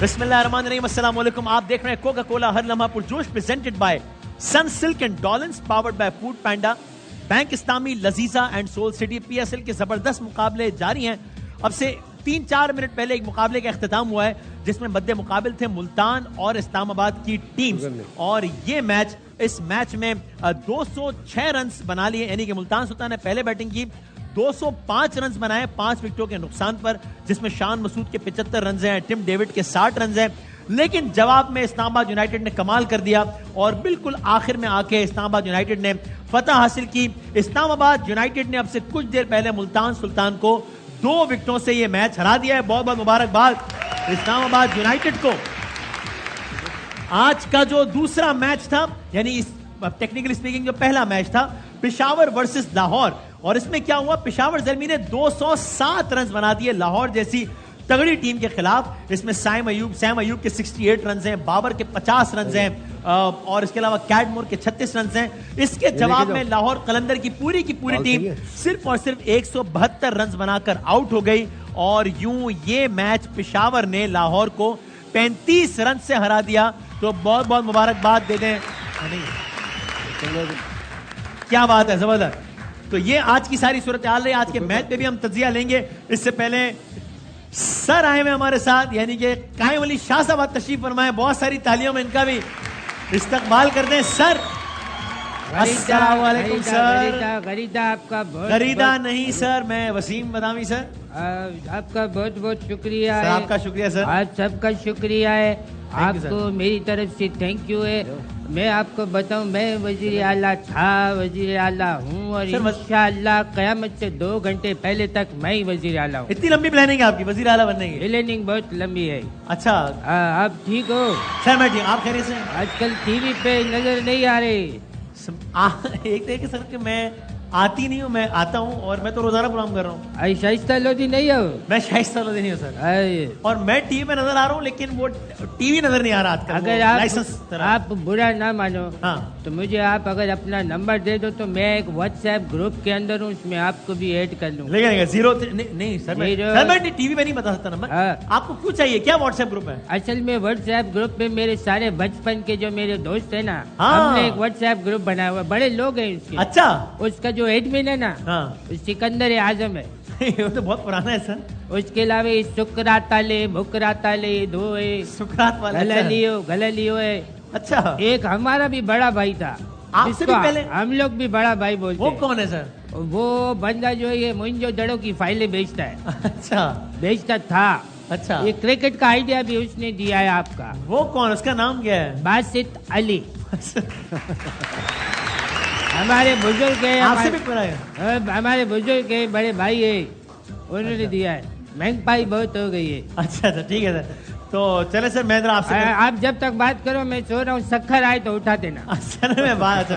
बिस्मिल्लाहिर्रहमानिर्रहीम, अस्सलाम वालेकुम। आप देख रहे हैं कोका कोला हर लम्हा पुरजोश, presented by Sunsilk and Dawlance, powered by Foodpanda, Bank Islami, Lazeeza and Soul City. PSL के जबरदस्त मुकाबले जारी हैं। अब से 3-4 मिनट पहले एक मुकाबले का इख्तिताम हुआ है जिसमें मद्दे मुकाबिल थे मुल्तान और इस्लामाबाद की टीम्स, और ये मैच, इस मैच में 206 रन बना लिए, यानी कि मुल्तान सुल्तान ने पहले बैटिंग की, 205 रन बनाए 5 विकेटों के नुकसान पर, जिसमें शान मसूद के 75 रन हैं, टिम डेविड के 60 रन हैं। लेकिन जवाब में इस्लामाबाद यूनाइटेड ने कमाल कर दिया और बिल्कुल आखिर में आके इस्लामाबाद यूनाइटेड ने फतह हासिल की। इस्लामाबाद यूनाइटेड ने अब से कुछ देर पहले मुल्तान सुल्तान को 2 विकेटों से यह मैच हरा दिया है। बहुत बहुत मुबारकबाद इस्लामाबाद यूनाइटेड को। आज का जो दूसरा मैच था, यानी टेक्निकली स्पीकिंग जो पहला मैच था, पेशावर वर्सेस लाहौर, और इसमें क्या हुआ, पेशावर ज़ल्मी ने 207 रन बना दिए लाहौर जैसी तगड़ी टीम के खिलाफ। इसमें सैम अयूब के 68 रन हैं, बाबर के 50 रन हैं, और इसके अलावा कैडमोर के 36 रन हैं। इसके जवाब में लाहौर कलंदर की पूरी टीम सिर्फ और सिर्फ 172 रन बनाकर आउट हो गई, और यूं ये मैच पेशावर ने लाहौर को 35 रन से हरा दिया। तो बहुत बहुत मुबारकबाद दे दें। क्या बात है, जबरदस्त। तो ये आज की सारी सूरत हाल रही। आज के मैच पे भी हम तजिया लेंगे। इससे पहले सर आए हुए हमारे साथ, यानी कि कायम अली शाह साहब तशरीफ फरमाए। बहुत सारी तालियों में इनका भी इस्तकबाल करते हैं। सर अस्सलाम वालेकुम सर। गरीदा आपका गरीदा नहीं सर, मैं वसीम बदामी सर। आपका बहुत बहुत शुक्रिया सर, है। आपका शुक्रिया सर। आज सबका शुक्रिया है। आपको मेरी तरफ से थैंक यू है। मैं आपको बताऊं, मैं वजीर आला था, वजीर आला हूँ, और इंशाअल्लाह क़यामत से 2 घंटे पहले तक मैं ही वजीर आला हूँ। इतनी लंबी प्लानिंग है आपकी वजीर आला बनने की? प्लानिंग बहुत लंबी है। अच्छा, आप ठीक हो? सर मैं ठीक, आप खैरियत से? आजकल टीवी पे नजर नहीं आ रही। एक देखिए सर कि मैं आती नहीं हूँ, मैं आता हूँ, और मैं तो रोजाना प्रोग्राम कर रहा हूँ। शाइस्ता लोधी नहीं हो? मैं शाइस्ता लोधी नहीं हूँ सर, और मैं टीवी में नजर आ रहा हूँ, लेकिन वो टीवी नजर नहीं आ रहा आजकल। अगर आप बुरा ना मानो, हाँ, तो मुझे आप अगर अपना नंबर दे दो तो मैं एक व्हाट्सएप ग्रुप के अंदर हूँ, उसमें आपको भी ऐड कर लूँ। लेकिन 0 नहीं सर, मैं टीवी में नहीं बता सकता नंबर। आपको क्यों चाहिए, क्या व्हाट्सएप ग्रुप है? असल में व्हाट्सएप ग्रुप में मेरे सारे बचपन के जो मेरे दोस्त है ना, हमने एक व्हाट्सएप ग्रुप बनाया हुआ, बड़े लोग हैं उसके। अच्छा, उसका जो एडमिन है ना, सिकंदर आजम है। वो तो बहुत पुराना है सर। उसके अलावा सुकराताले, भुकराताले, धोए, सुकरात वाला, गललियो है। अच्छा, एक हमारा भी बड़ा भाई था, आपसे भी पहले हम लोग भी बड़ा भाई बोलते हैं। वो कौन है सर? वो बंदा जो है मुंजो दड़ों की फाइलें बेचता है। अच्छा, बेचता था। अच्छा, ये क्रिकेट का आइडिया भी उसने दिया है आपका। वो कौन, उसका नाम क्या है? बासित अली। हमारे बुजुर्ग है, आपसे भी बड़ा है? हमारे बुजुर्ग है, बड़े भाई है, उन्होंने दिया है। महंगाई बहुत हो गई है। अच्छा, ठीक है सर। तो चले सर, मैं आपसे आप जब तक बात करो मैं सो रहा हूँ, शक्कर आए तो उठा देना। असल में बात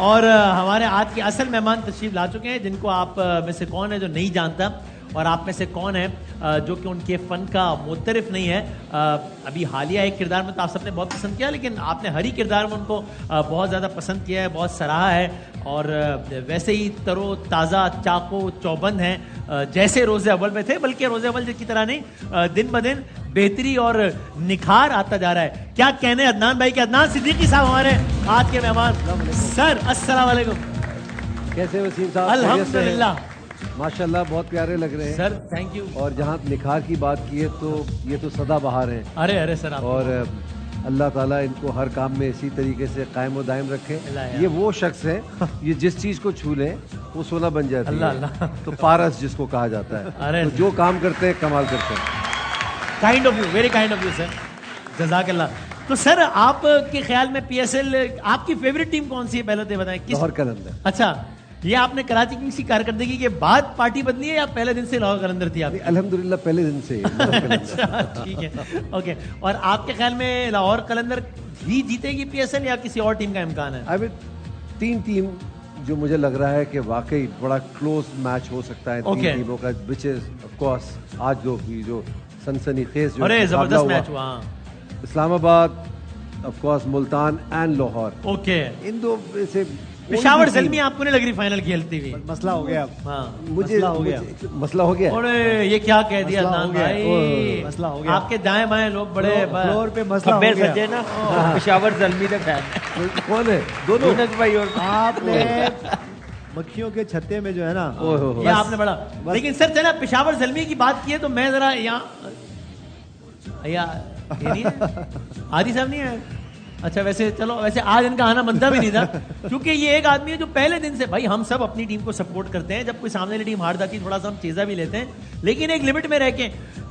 और हमारे आज के असल मेहमान तशरीफ ला चुके हैं, जिनको आप में से कौन है जो नहीं जानता, और आप में से कौन है जो कि उनके फ़न का मुतरिफ नहीं है। अभी हालिया एक किरदार में तो आप सबने बहुत पसंद किया, लेकिन आपने हर ही किरदार में उनको बहुत ज़्यादा पसंद किया है, बहुत सराहा है, और वैसे ही तरो ताज़ा चाको चौबंद हैं, जैसे रोज़े अव्वल में थे, बल्कि रोज़े अव्वल की तरह नहीं, दिन ब दिन बेहतरी और निखार आता जा रहा है। क्या कहने अदनान भाई के? अदनान सिद्दीकी साहब हमारे आज के मेहमान। सर अस्सलाम वालेकुम। कैसे वसीम साहब? अल्हम्दुलिल्लाह, माशाल्लाह, बहुत प्यारे लग रहे हैं सर। Thank you. और जहाँ निखार की बात की है तो ये तो सदाबहार हैं। अरे सर, और अल्लाह ताला इनको हर काम में इसी तरीके से कायम व दायम रखे। ये वो शख्स है, ये जिस चीज को छू ले वो सोना बन जाती है। अल्लाह। तो पारस जिसको कहा जाता है। अरे तो जो काम करते हैं कमाल करते हैं। Kind of you, very kind of you sir, जज़ाकल्लाह। तो सर, आपके ख्याल में पीएसएल आपकी फेवरेट टीम कौन सी है, पहले तो बताएं। लाहौर कलंदर। अच्छा, ये आपने कराची किंग्स की कारकर्दगी के बाद पार्टी बदली है या पहले दिन से लाहौर कलंदर थी आप? अल्हम्दुलिल्लाह पहले दिन से अच्छा, ठीक है, ओके। और आपके ख्याल में लाहौर कलंदर ही जीतेगी पीएसएल या किसी और टीम का इम्कान है? अभी 3 टीम जो मुझे लग रहा है कि वाकई बड़ा क्लोज मैच हो सकता है 3 टीमों का, विच इज ऑफ कोर्स आज जो सनसनीखेज जो अरे जबरदस्त मैच हुआ। Islamabad, of course Multan and Lahore, okay. इन दो से पेशावर ज़ल्मी आपको नहीं लग रही फाइनल खेलती हुई? मसला हो गया अब। हाँ, मुझे मसला हो गया। अरे ये क्या कह दिया मसला अदनान हो गया। भाई, मसला हो गया। आपके दाएं बाएं लोग बड़े फ्लोर पे मसला हो खब्बे गया। सज्जे ना पेशावर जल्मी तक है। कौन है? दोनों यूनुस भाई और आपने मक्खियों के छत्ते में जो है ना, ये आपने बड़ा। लेकिन सर चला पेशावर ज़ल्मी की बात की है तो मैं जरा यहाँ ये नहीं है? आदि साहब नहीं है? अच्छा, वैसे चलो, वैसे आज इनका आना बनता भी नहीं था क्योंकि ये एक आदमी है जो पहले दिन से, भाई हम सब अपनी टीम को सपोर्ट करते हैं, जब कोई सामने वाली टीम हार जाती है थोड़ा सा हम चेजा भी लेते हैं, लेकिन एक लिमिट में रह के।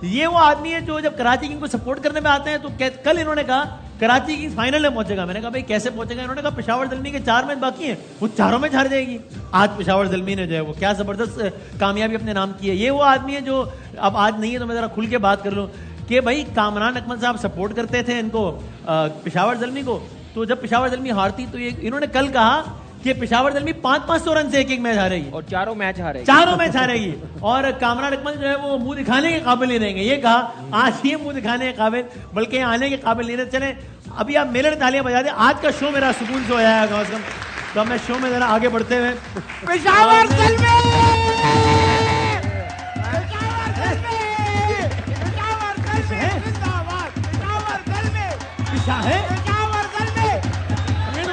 ये वो आदमी है जो जब कराची किंग्स को सपोर्ट करने में आते हैं तो कल इन्होंने कहा कराची किंग्स फाइनल में पहुंचेगा। मैंने कहा भाई कैसे पहुंचेगा? इन्होंने कहा पेशावर ज़ल्मी के 4 मैच बाकी हैं, वो चारों में हार जाएगी। आज पेशावर ज़ल्मी ने जो है वो क्या जबरदस्त कामयाबी अपने नाम की है। ये वो आदमी है जो अब आज नहीं है तो मैं जरा खुल के बात कर लूँ कि भाई कामरान अकमल साहब सपोर्ट करते थे इनको, पेशावर ज़ल्मी को, तो जब पेशावर ज़ल्मी हारती तो ये इन्होंने कल कहा कि पेशावर ज़ल्मी 500 रन से एक मैच हारेगी और चारों मैच हारेगी। और कामरान अकमल जो है वो मुंह दिखाने के काबिल नहीं रहेंगे। ये कहा आज ये मुंह दिखाने के काबिल, बल्कि आने के काबिल नहीं रहे। चले अभी आप मेले में तालियां बजा दें, आज का शो मेरा सुकून से हो जाएगा कम से कम। तो मैं शो में जरा आगे बढ़ते हुए पेशावर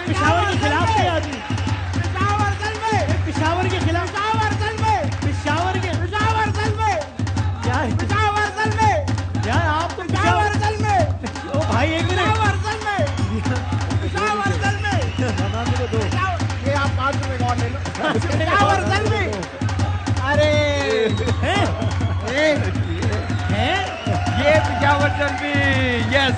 पेशावर के खिलाफ है आदमी, पेशावर के खिलाफ, पेशावर के यार आप तो ओ भाई एक मिनट, ये आप 5 रुपए का और ले लो। अरे ये पेशावर जल्मी, यस,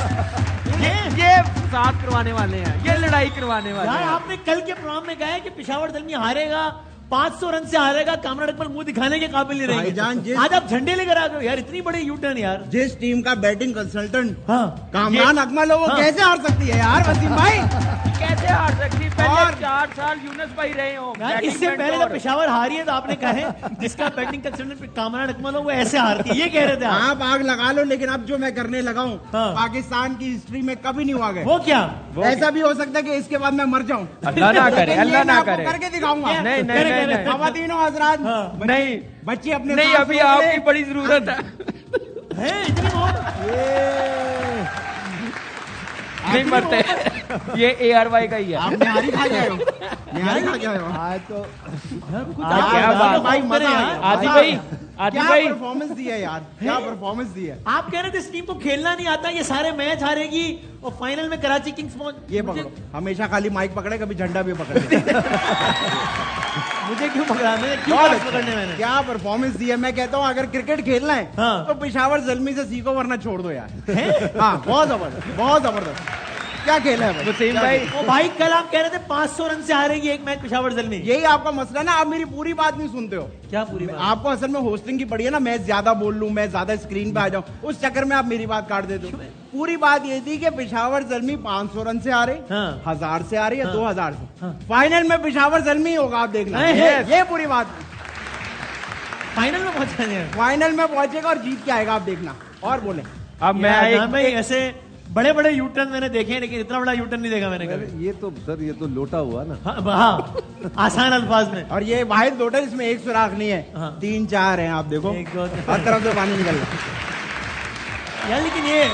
ये साथ करवाने वाले हैं, ये लड़ाई करवाने वाले यार हैं। आपने कल के प्रोग्राम में कहा है कि पेशावर ज़ल्मी हारेगा, 500 रन से हारेगा, कामरान अकमल मुंह दिखाने के काबिल नहीं भाईजान, रहेंगे। जिस- आज आप झंडे लेकर आ गए हो यार, इतनी बड़ी यू टर्न यार। जिस टीम का बैटिंग कंसल्टेंट हाँ, कामरान अकमल हो, वो हाँ। कैसे हार सकती है यार वसीम भाई? कैसे हार सकती? पहले और- 4 साल यूनुस भाई रहे हो यार बैटिंग इससे पहले मेंटोर। जब पेशावर हारी है तो आपने कहा है जिसका बैटिंग कंसल्टेंट कामरान अकमल हो वो ऐसे हारती है, ये कह रहे थे आप। आप आग लगा लो, लेकिन अब जो मैं करने लगा हूँ हाँ। पाकिस्तान की हिस्ट्री में कभी नहीं हुआ गया। वो क्या? ऐसा भी हो सकता है कि इसके बाद मैं मर जाऊं। अल्लाह ना करे, लेकिन ये अल्लाह मैं ना आपको करे। करके दिखाऊंगा। नहीं नहीं करे, नहीं करे। नहीं खवातीनो हजरात, हाँ। नहीं बच्चे अपने नहीं, साथ अभी सोच ले। आपकी बड़ी जरूरत है। है इतनी बहुत? नहीं मरते, ये ARY का ही है। आप निहारी खा जाए हो, निहारी खा जाए हो। आज तो क्या बात भाई, मजा आ यार। गया। आदि भाई, आदि क्या भाई, परफॉर्मेंस दी है यार, क्या परफॉर्मेंस दी है। आप कह रहे थे इस टीम को खेलना नहीं आता, ये सारे मैच हारेगी और फाइनल में कराची किंग्स पहुंच। ये पकड़ो, हमेशा खाली माइक पकड़े, कभी झंडा भी पकड़े। मुझे क्यों पकड़ा? मैंने क्यों हाथ पकड़ने मैंने? क्या परफॉर्मेंस दी है। मैं कहता हूँ अगर क्रिकेट खेलना है हाँ। तो पेशावर ज़ल्मी से सीखो, वरना छोड़ दो यार। हाँ, बहुत जबरदस्त, बहुत जबरदस्त। क्या खेला है भाई? वसीम भाई, ओ भाई कल आप कह रहे थे 500 रन से हारेगी एक मैच पेशावर ज़ल्मी। यही आपका मसला है ना, आप मेरी पूरी बात नहीं सुनते हो। क्या पूरी बात? आपको असल में होस्टिंग की पड़ी है ना, मैं ज्यादा बोल लूं, मैं ज्यादा स्क्रीन पे आ जाऊं, उस चक्कर में आप मेरी बात काट देते हो। पूरी बात ये थी कि पेशावर ज़ल्मी 500 रन से हारे, हाँ। 1000 से हारे या हाँ। 2000 से, हाँ। फाइनल में पेशावर ज़ल्मी होगा, आप देखना। है, ये पूरी बात, फाइनल में पहुंचा है। फाइनल में पहुंचेगा और जीत के आएगा, आप देखना। और बोले अब मैं मैं ऐसे बड़े बड़े यूटर्न मैंने देखे हैं, लेकिन इतना बड़ा यूटर्न नहीं देखा मैंने कभी। ये तो सर ये तो लोटा हुआ ना। हाँ, आसान अल्फाज में। और ये वाहिद लोटा इसमें एक सुराख नहीं है, हाँ। 3-4 हैं, आप देखो एक, दो, तीन। हर तरफ से पानी निकल रहा है। यार लेकिन ये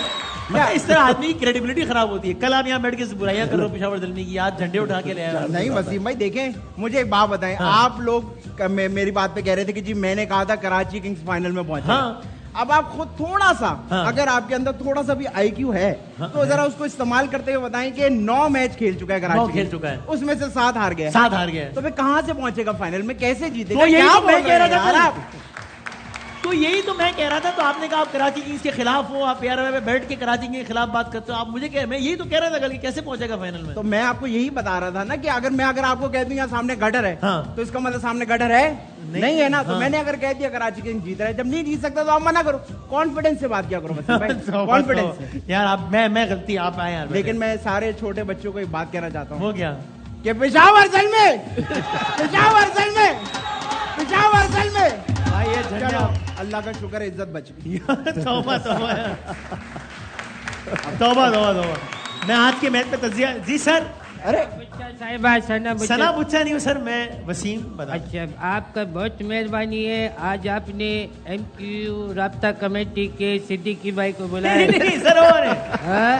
इस तरह आदमी की क्रेडिबिलिटी खराब होती है। कल आप यहाँ बैठ के बुराइयां कर रहे हो पेशावर ज़ल्मी की, आज झंडे उठा के ले आए। नहीं वसीम भाई, देखें, मुझे एक बात बताएं। हाँ। आप लोग मेरी बात पे कह रहे थे कि जी मैंने कहा था कराची किंग्स फाइनल में पहुंचे। हाँ। अब आप खुद थोड़ा सा, हाँ। अगर आपके अंदर थोड़ा सा भी IQ है, तो जरा उसको इस्तेमाल करते हुए बताएं कि 9 मैच खेल चुका है कराची 9 खेल किंग्स। चुका है। उसमें से 7 हार गया है। 7 हार गया है। तो फिर कहाँ से पहुंचेगा फाइनल में, कैसे जीतेगा? तो यही क्या तो मैं बोल कह रहे रहा हैं था यार कल। आप? तो यही तो मैं कह रहा था, तो आपने कहा आप कराची किंग्स के खिलाफ हो, आप यार में बैठ के कराची किंग्स के खिलाफ बात करते हो, आप मुझे मैं यही तो कह रहा था कल कि कैसे पहुंचेगा फाइनल में। तो मैं आपको यही बता रहा था ना कि मैं अगर आपको कह दूं यहाँ सामने गटर है, हाँ। तो इसका मतलब सामने गटर है नहीं है ना। तो मैंने अगर कह दिया कराची किंग्स जीत रहा है, जब नहीं जीत सकता तो आप मना करो, कॉन्फिडेंस से बात किया करो वसीम भाई, कॉन्फिडेंस से। यार आप मैं गलती आप आए यार। लेकिन मैं सारे छोटे बच्चों को एक बात कहना चाहता हूँ हो गया कि पेशावर जलमे, पेशावर जलमे, पेशावर जलमे। भाई ये चलो अल्लाह का शुक्र है इज्जत बच गई। तौबा तौबा तौबा तौबा तौबा। मैं आज के मैच पे तजिया जी सर। अरे साहिबा सना बुच्चा नहीं हूँ सर, मैं वसीम बता। अच्छा, आपका बहुत मेहरबानी है, आज आपने MQ राब्ता कमेटी के सिद्दीकी भाई को बुलाया। नहीं सर वो नहीं, हाँ?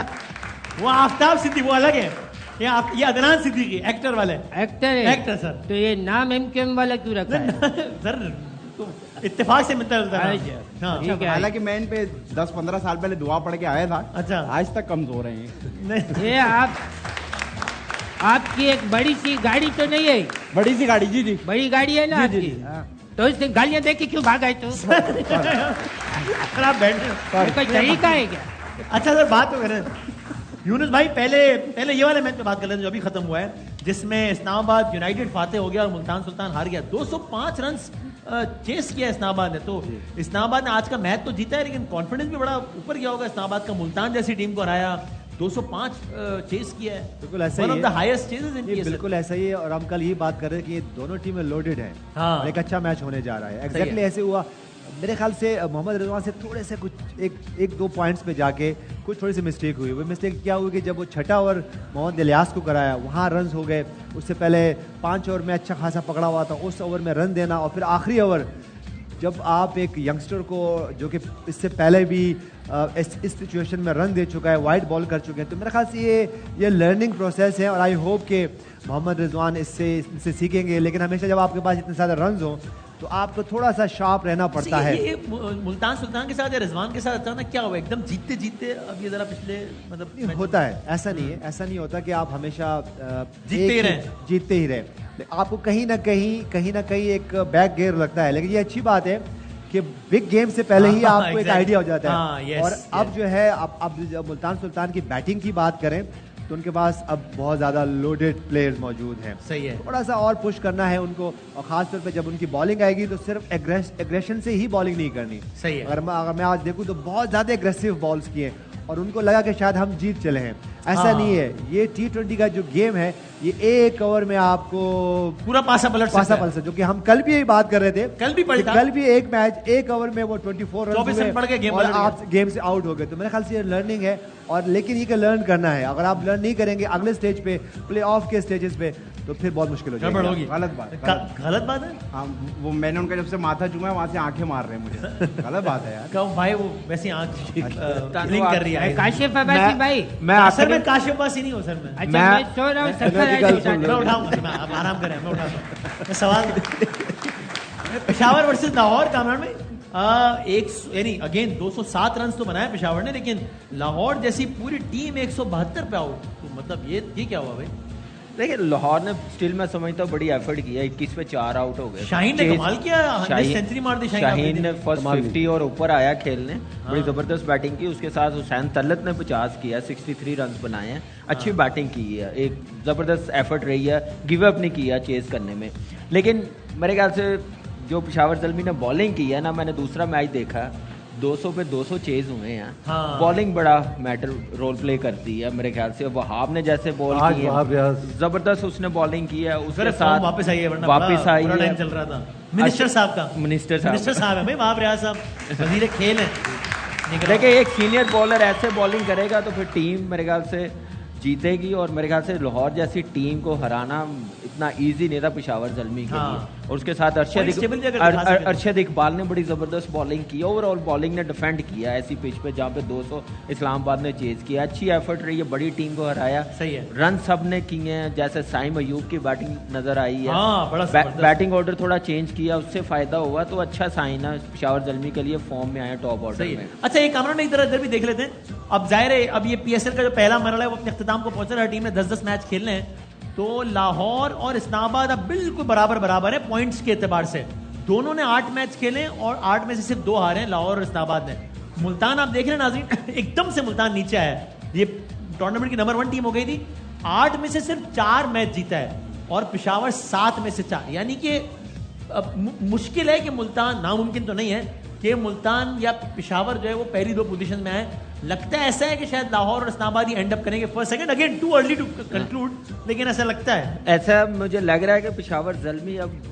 वो आफ्ताब सिद्दीकी वो अलग है, ये अदनान सिद्दीकी एक्टर वाले। एक्टर है? Actor sir. तो ये नाम MQM वाला क्यों रखा है? सर तो इत्तेफाक से मिलता जुलता नाम। अच्छा, हाँ। ठीक है। हालांकि मैं इन पे 10-15 साल पहले दुआ पढ़ के आया था। अच्छा। आज तक कमजोर है ये। नहीं ये आपकी एक बड़ी सी गाड़ी तो नहीं है? बड़ी सी गाड़ी, जी जी बड़ी गाड़ी है ना जी, जी, आपकी? जी। हाँ। तो इसने गालियां दे के क्यों भागा है तू? सर आप बैठ ये कोई तरीका है क्या? अच्छा सर बात तो करें यूनुस भाई, पहले ये वाले मैच पे बात कर लेते हैं जो अभी खत्म हुआ है, जिसमें इस्लामाबाद यूनाइटेड फाते हो गया और मुल्तान सुल्तान हार गया। 205 रन चेस किया इस्लामाबाद ने। तो इस्लामाबाद ने आज का मैच तो जीता है, लेकिन कॉन्फिडेंस भी बड़ा ऊपर गया होगा इस्लामाबाद का। मुल्तान जैसी टीम को हराया, 205 चेस किया है, बिल्कुल ऐसा ही वन ऑफ है। द हाईएस्ट चेसेस इन ये PSL। बिल्कुल ऐसा ही है, और हम कल ये बात कर रहे हैं कि ये दोनों टीमें लोडेड हैं। हाँ। और एक अच्छा मैच होने जा रहा है। सही एग्जैक्टली है। ऐसे हुआ। मेरे ख्याल से मोहम्मद रिजवान से थोड़े से कुछ एक दो पॉइंट्स पे जाके कुछ थोड़ी सी मिस्टेक हुई। वो मिस्टेक क्या हुई कि जब वो छठा ओवर मोहम्मद इलियास को कराया, वहाँ रन्स हो गए। उससे पहले 5 ओवर में अच्छा खासा पकड़ा हुआ था, उस ओवर में रन देना, और फिर आखिरी ओवर जब आप एक यंगस्टर को जो कि इससे पहले भी इस सिचुएशन में रन दे चुका है, वाइड बॉल कर चुके हैं, तो मेरे ख्याल से ये लर्निंग प्रोसेस है। और आई होप कि मोहम्मद रिजवान इससे सीखेंगे। लेकिन हमेशा जब आपके पास इतने ज़्यादा रन हो तो आपको थोड़ा सा शार्प रहना पड़ता है। ये मुल्तान सुल्तान के साथ या रिजवान के साथ अचानक क्या हुआ, एकदम जीतते जीतते अब ये जरा पिछले मतलब होता है, ऐसा नहीं है, ऐसा नहीं होता कि आप हमेशा जीतते ही रहें। जीतते ही रहे। आपको कहीं ना कहीं एक बैक गियर लगता है। लेकिन ये अच्छी बात है कि बिग गेम से पहले ही हाँ, आपको एक exactly. आइडिया हो जाता है। हाँ, yes, और अब जो है अब जब मुल्तान सुल्तान की बैटिंग की बात करें तो उनके पास अब बहुत ज़्यादा लोडेड प्लेयर्स मौजूद हैं। सही है। थोड़ा सा और पुश करना है उनको, और ख़ास तौर पे जब उनकी बॉलिंग आएगी तो सिर्फ एग्रेशन से ही बॉलिंग नहीं करनी। सही है। अगर मैं आज देखूं तो बहुत ज़्यादा एग्रेसिव बॉल्स किए और उनको लगा कि शायद हम जीत चले हैं। ऐसा हाँ। नहीं है। ये T20 का जो गेम है, ये एक ओवर में आपको पूरा पासा पलट सकता है। जो कि हम कल भी यही बात कर रहे थे। कल भी पड़ी था। कल भी एक मैच एक ओवर में वो 24 रन 24 रन पड़ गए, गेम और पलट गया। आप गेम से आउट हो गए। तो मेरे ख्याल से ये लर्निंग है, और लेकिन ये लर्न करना है। अगर आप लर्न नहीं करेंगे अगले स्टेज पे, प्ले ऑफ के स्टेजेस पे, तो फिर बहुत मुश्किल हो गड़बड़ जाएगी। होगी। गलत बात, गलत बात है। हाँ, वो मैंने उनका जब से माथा चूमा है वहां से आंखें मार रहे हैं मुझे। गलत बात है यार। कब भाई वो वैसी आंख ब्लिंक कर रही है। काशिफ अब्बासी भाई, मैं सर मैं काशिफ अब्बासी नहीं हूँ सर मैं। अच्छा मैं सो रहा हूँ, सफर है मैं- उठाता मैं हूँ। उठाऊंगा, मैं आप आराम करें, मैं उठाता हूँ। मैं सवाल पेशावर वर्सेस लाहौर कामरान में यानी अगेन 207 रन तो बनाया पेशावर ने, लेकिन लाहौर जैसी पूरी टीम 172 पे आउट। तो मतलब ये क्या हुआ भाई? देखिए लाहौर ने स्टिल मैं समझता हूँ बड़ी एफर्ट किया, 21 पे 4 आउट हो गए। शाहीन ने चेज- कमाल किया, 100 सेंचुरी मार दी शाहीन ने फर्स्ट कमाल 50 और ऊपर आया खेलने, बड़ी जबरदस्त बैटिंग की। उसके साथ हुसैन तलत ने 50 किया, 63 रन बनाए हैं। अच्छी बैटिंग की है, एक जबरदस्त एफर्ट रही है, गिव अप नहीं किया चेज करने में। लेकिन मेरे ख्याल से जो पेशावर ज़ल्मी ने बॉलिंग की है ना, मैंने दूसरा मैच देखा, 200 पे 200 चेज हुए हैं। हाँ। बॉलिंग बड़ा मैटर रोल प्ले करती है मेरे ख्याल से। वहाब ने जैसे बॉल आज की वहाब है, यार जबरदस्त उसने बॉलिंग की है। उसके फिर साथ वापस आई है, वरना वापस आई पूरा है। टाइम चल रहा था। मिनिस्टर साहब का मिनिस्टर साहब है भाई, वहाब रियाज साहब वजीर खेल है। देखिए एक सीनियर बॉलर ऐसे बॉलिंग करेगा तो फिर टीम मेरे ख्याल से जीतेगी। और मेरे ख्याल से लाहौर जैसी टीम को हराना इतना इजी नहीं था पेशावर ज़ल्मी के हाँ। लिए। और उसके साथ Points table भी अगर दिखा सकें। अरशद इकबाल ने बड़ी ज़बरदस्त बॉलिंग की। ओवरऑल बॉलिंग ने डिफेंड किया ऐसी पिच पे जहाँ पे 200 इस्लामाबाद ने चेज किया। अच्छी एफर्ट रही है, बड़ी टीम को हराया। सही है। रन सब ने किए हैं, जैसे साइम अयूब की बैटिंग नजर आई है। हाँ, बड़ा जबरदस्त। बैटिंग ऑर्डर थोड़ा चेंज किया, उससे फायदा हुआ, तो अच्छा साइन है पेशावर ज़ल्मी के लिए। फॉर्म में आया टॉप ऑर्डर सही में। है। अच्छा एक कामरान इधर भी देख लेते हैं। अब जाहिर है अब ये PSL का जो पहला मरहला है वो अपने इख्तिताम को पहुंच रहा है। टीम ने 10-10 मैच खेलने हैं, तो लाहौर और इस्लामाबाद अब बिल्कुल बराबर है पॉइंट्स के एतबार से। दोनों ने 8 मैच खेले और 8 में से सिर्फ 2 हारे हैं, लाहौर और इस्लामाबाद ने। मुल्तान आप देख रहे हैं नाज़रीन, एकदम से मुल्तान नीचे आया है। ये टूर्नामेंट की नंबर 1 टीम हो गई थी, 8 में से सिर्फ 4 मैच जीता है और पेशावर 7 में से 4। यानी कि मुश्किल है कि मुल्तान, नामुमकिन तो नहीं है कि मुल्तान या पेशावर जो है वो पहली 2 पोजीशन में आए। लगता है ऐसा है कि शायद लाहौर और इस्लामाबाद ही एंड अप करेंगे first second. Again too early to conclude, लेकिन ऐसा लगता है। ऐसा मुझे लग रहा है कि पेशावर ज़ल्मी अब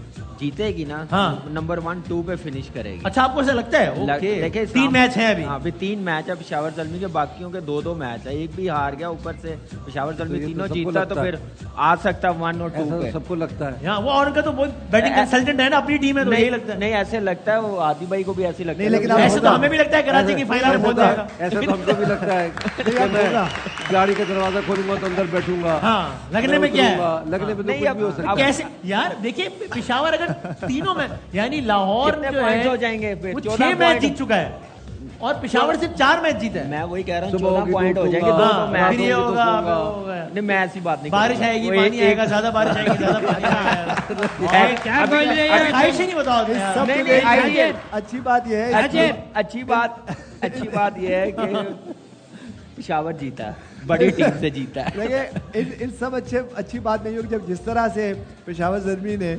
जीतेगी ना, हाँ। नंबर 1-2 पे फिनिश करेगी। अच्छा, आपको ऐसा लगता है? ओके, देखिए 3 मैच हैं अभी। हाँ, अभी 3 मैच है पेशावर ज़ल्मी के, बाकियों के 2-2 मैच है, एक भी हार गया, ऊपर से पेशावर ज़ल्मी तो ये तीनों तो जीतता तो फिर आ सकता 1 और 2 ऐसा पे। सबको लगता है। हाँ, वो और उनका तो बहुत बैटिंग कंसल्टेंट है ना, अपनी टीम है तो यही लगता है। नहीं, ऐसे लगता है, वो आदि भाई को भी ऐसे लगता है। नहीं, लेकिन ऐसे तो हमें भी लगता है कराची की फाइनल में पहुंच जाएगा। ऐसा तो हमको भी लगता है कि मैं गाड़ी का दरवाजा खोलूंगा तो अंदर बैठूंगा। हाँ, लगने में क्या है? लगने में तो नहीं, कुछ भी हो अब सकता है। कैसे यार, देखिए पेशावर अगर तीनों में, यानी लाहौर कितने जो पॉइंट्स है हो जाएंगे फिर? वो 14 6 मैच पॉइंट। जीत चुका है और पेशावर सिर्फ 4 मैच जीता है। मैं वही कह रहा हूँ, सुबह 14 होगी पॉइंट तो हो जाएंगे, दूंगा। 2 मैच फिर ये तो होगा, सोऊंगा। होगा। नहीं, मैं ऐसी बात नहीं बारिश करूंगा। आएगी, वो पानी एक- आएगा, ज्यादा बारिश आएगी, ज्यादा पानी आएगा। क्या बोल रहे हैं? ख्वाहिश ही नहीं बताओ यार। सब नहीं, तो देखिए, आइए। अच्छी बात यह है अच्छी बात यह है कि पेशावर जीता है, बड़ी टीम से जीता है। देखिए इन सब अच्छी बात नहीं होगी जब जिस तरह से पेशावर ज़ल्मी ने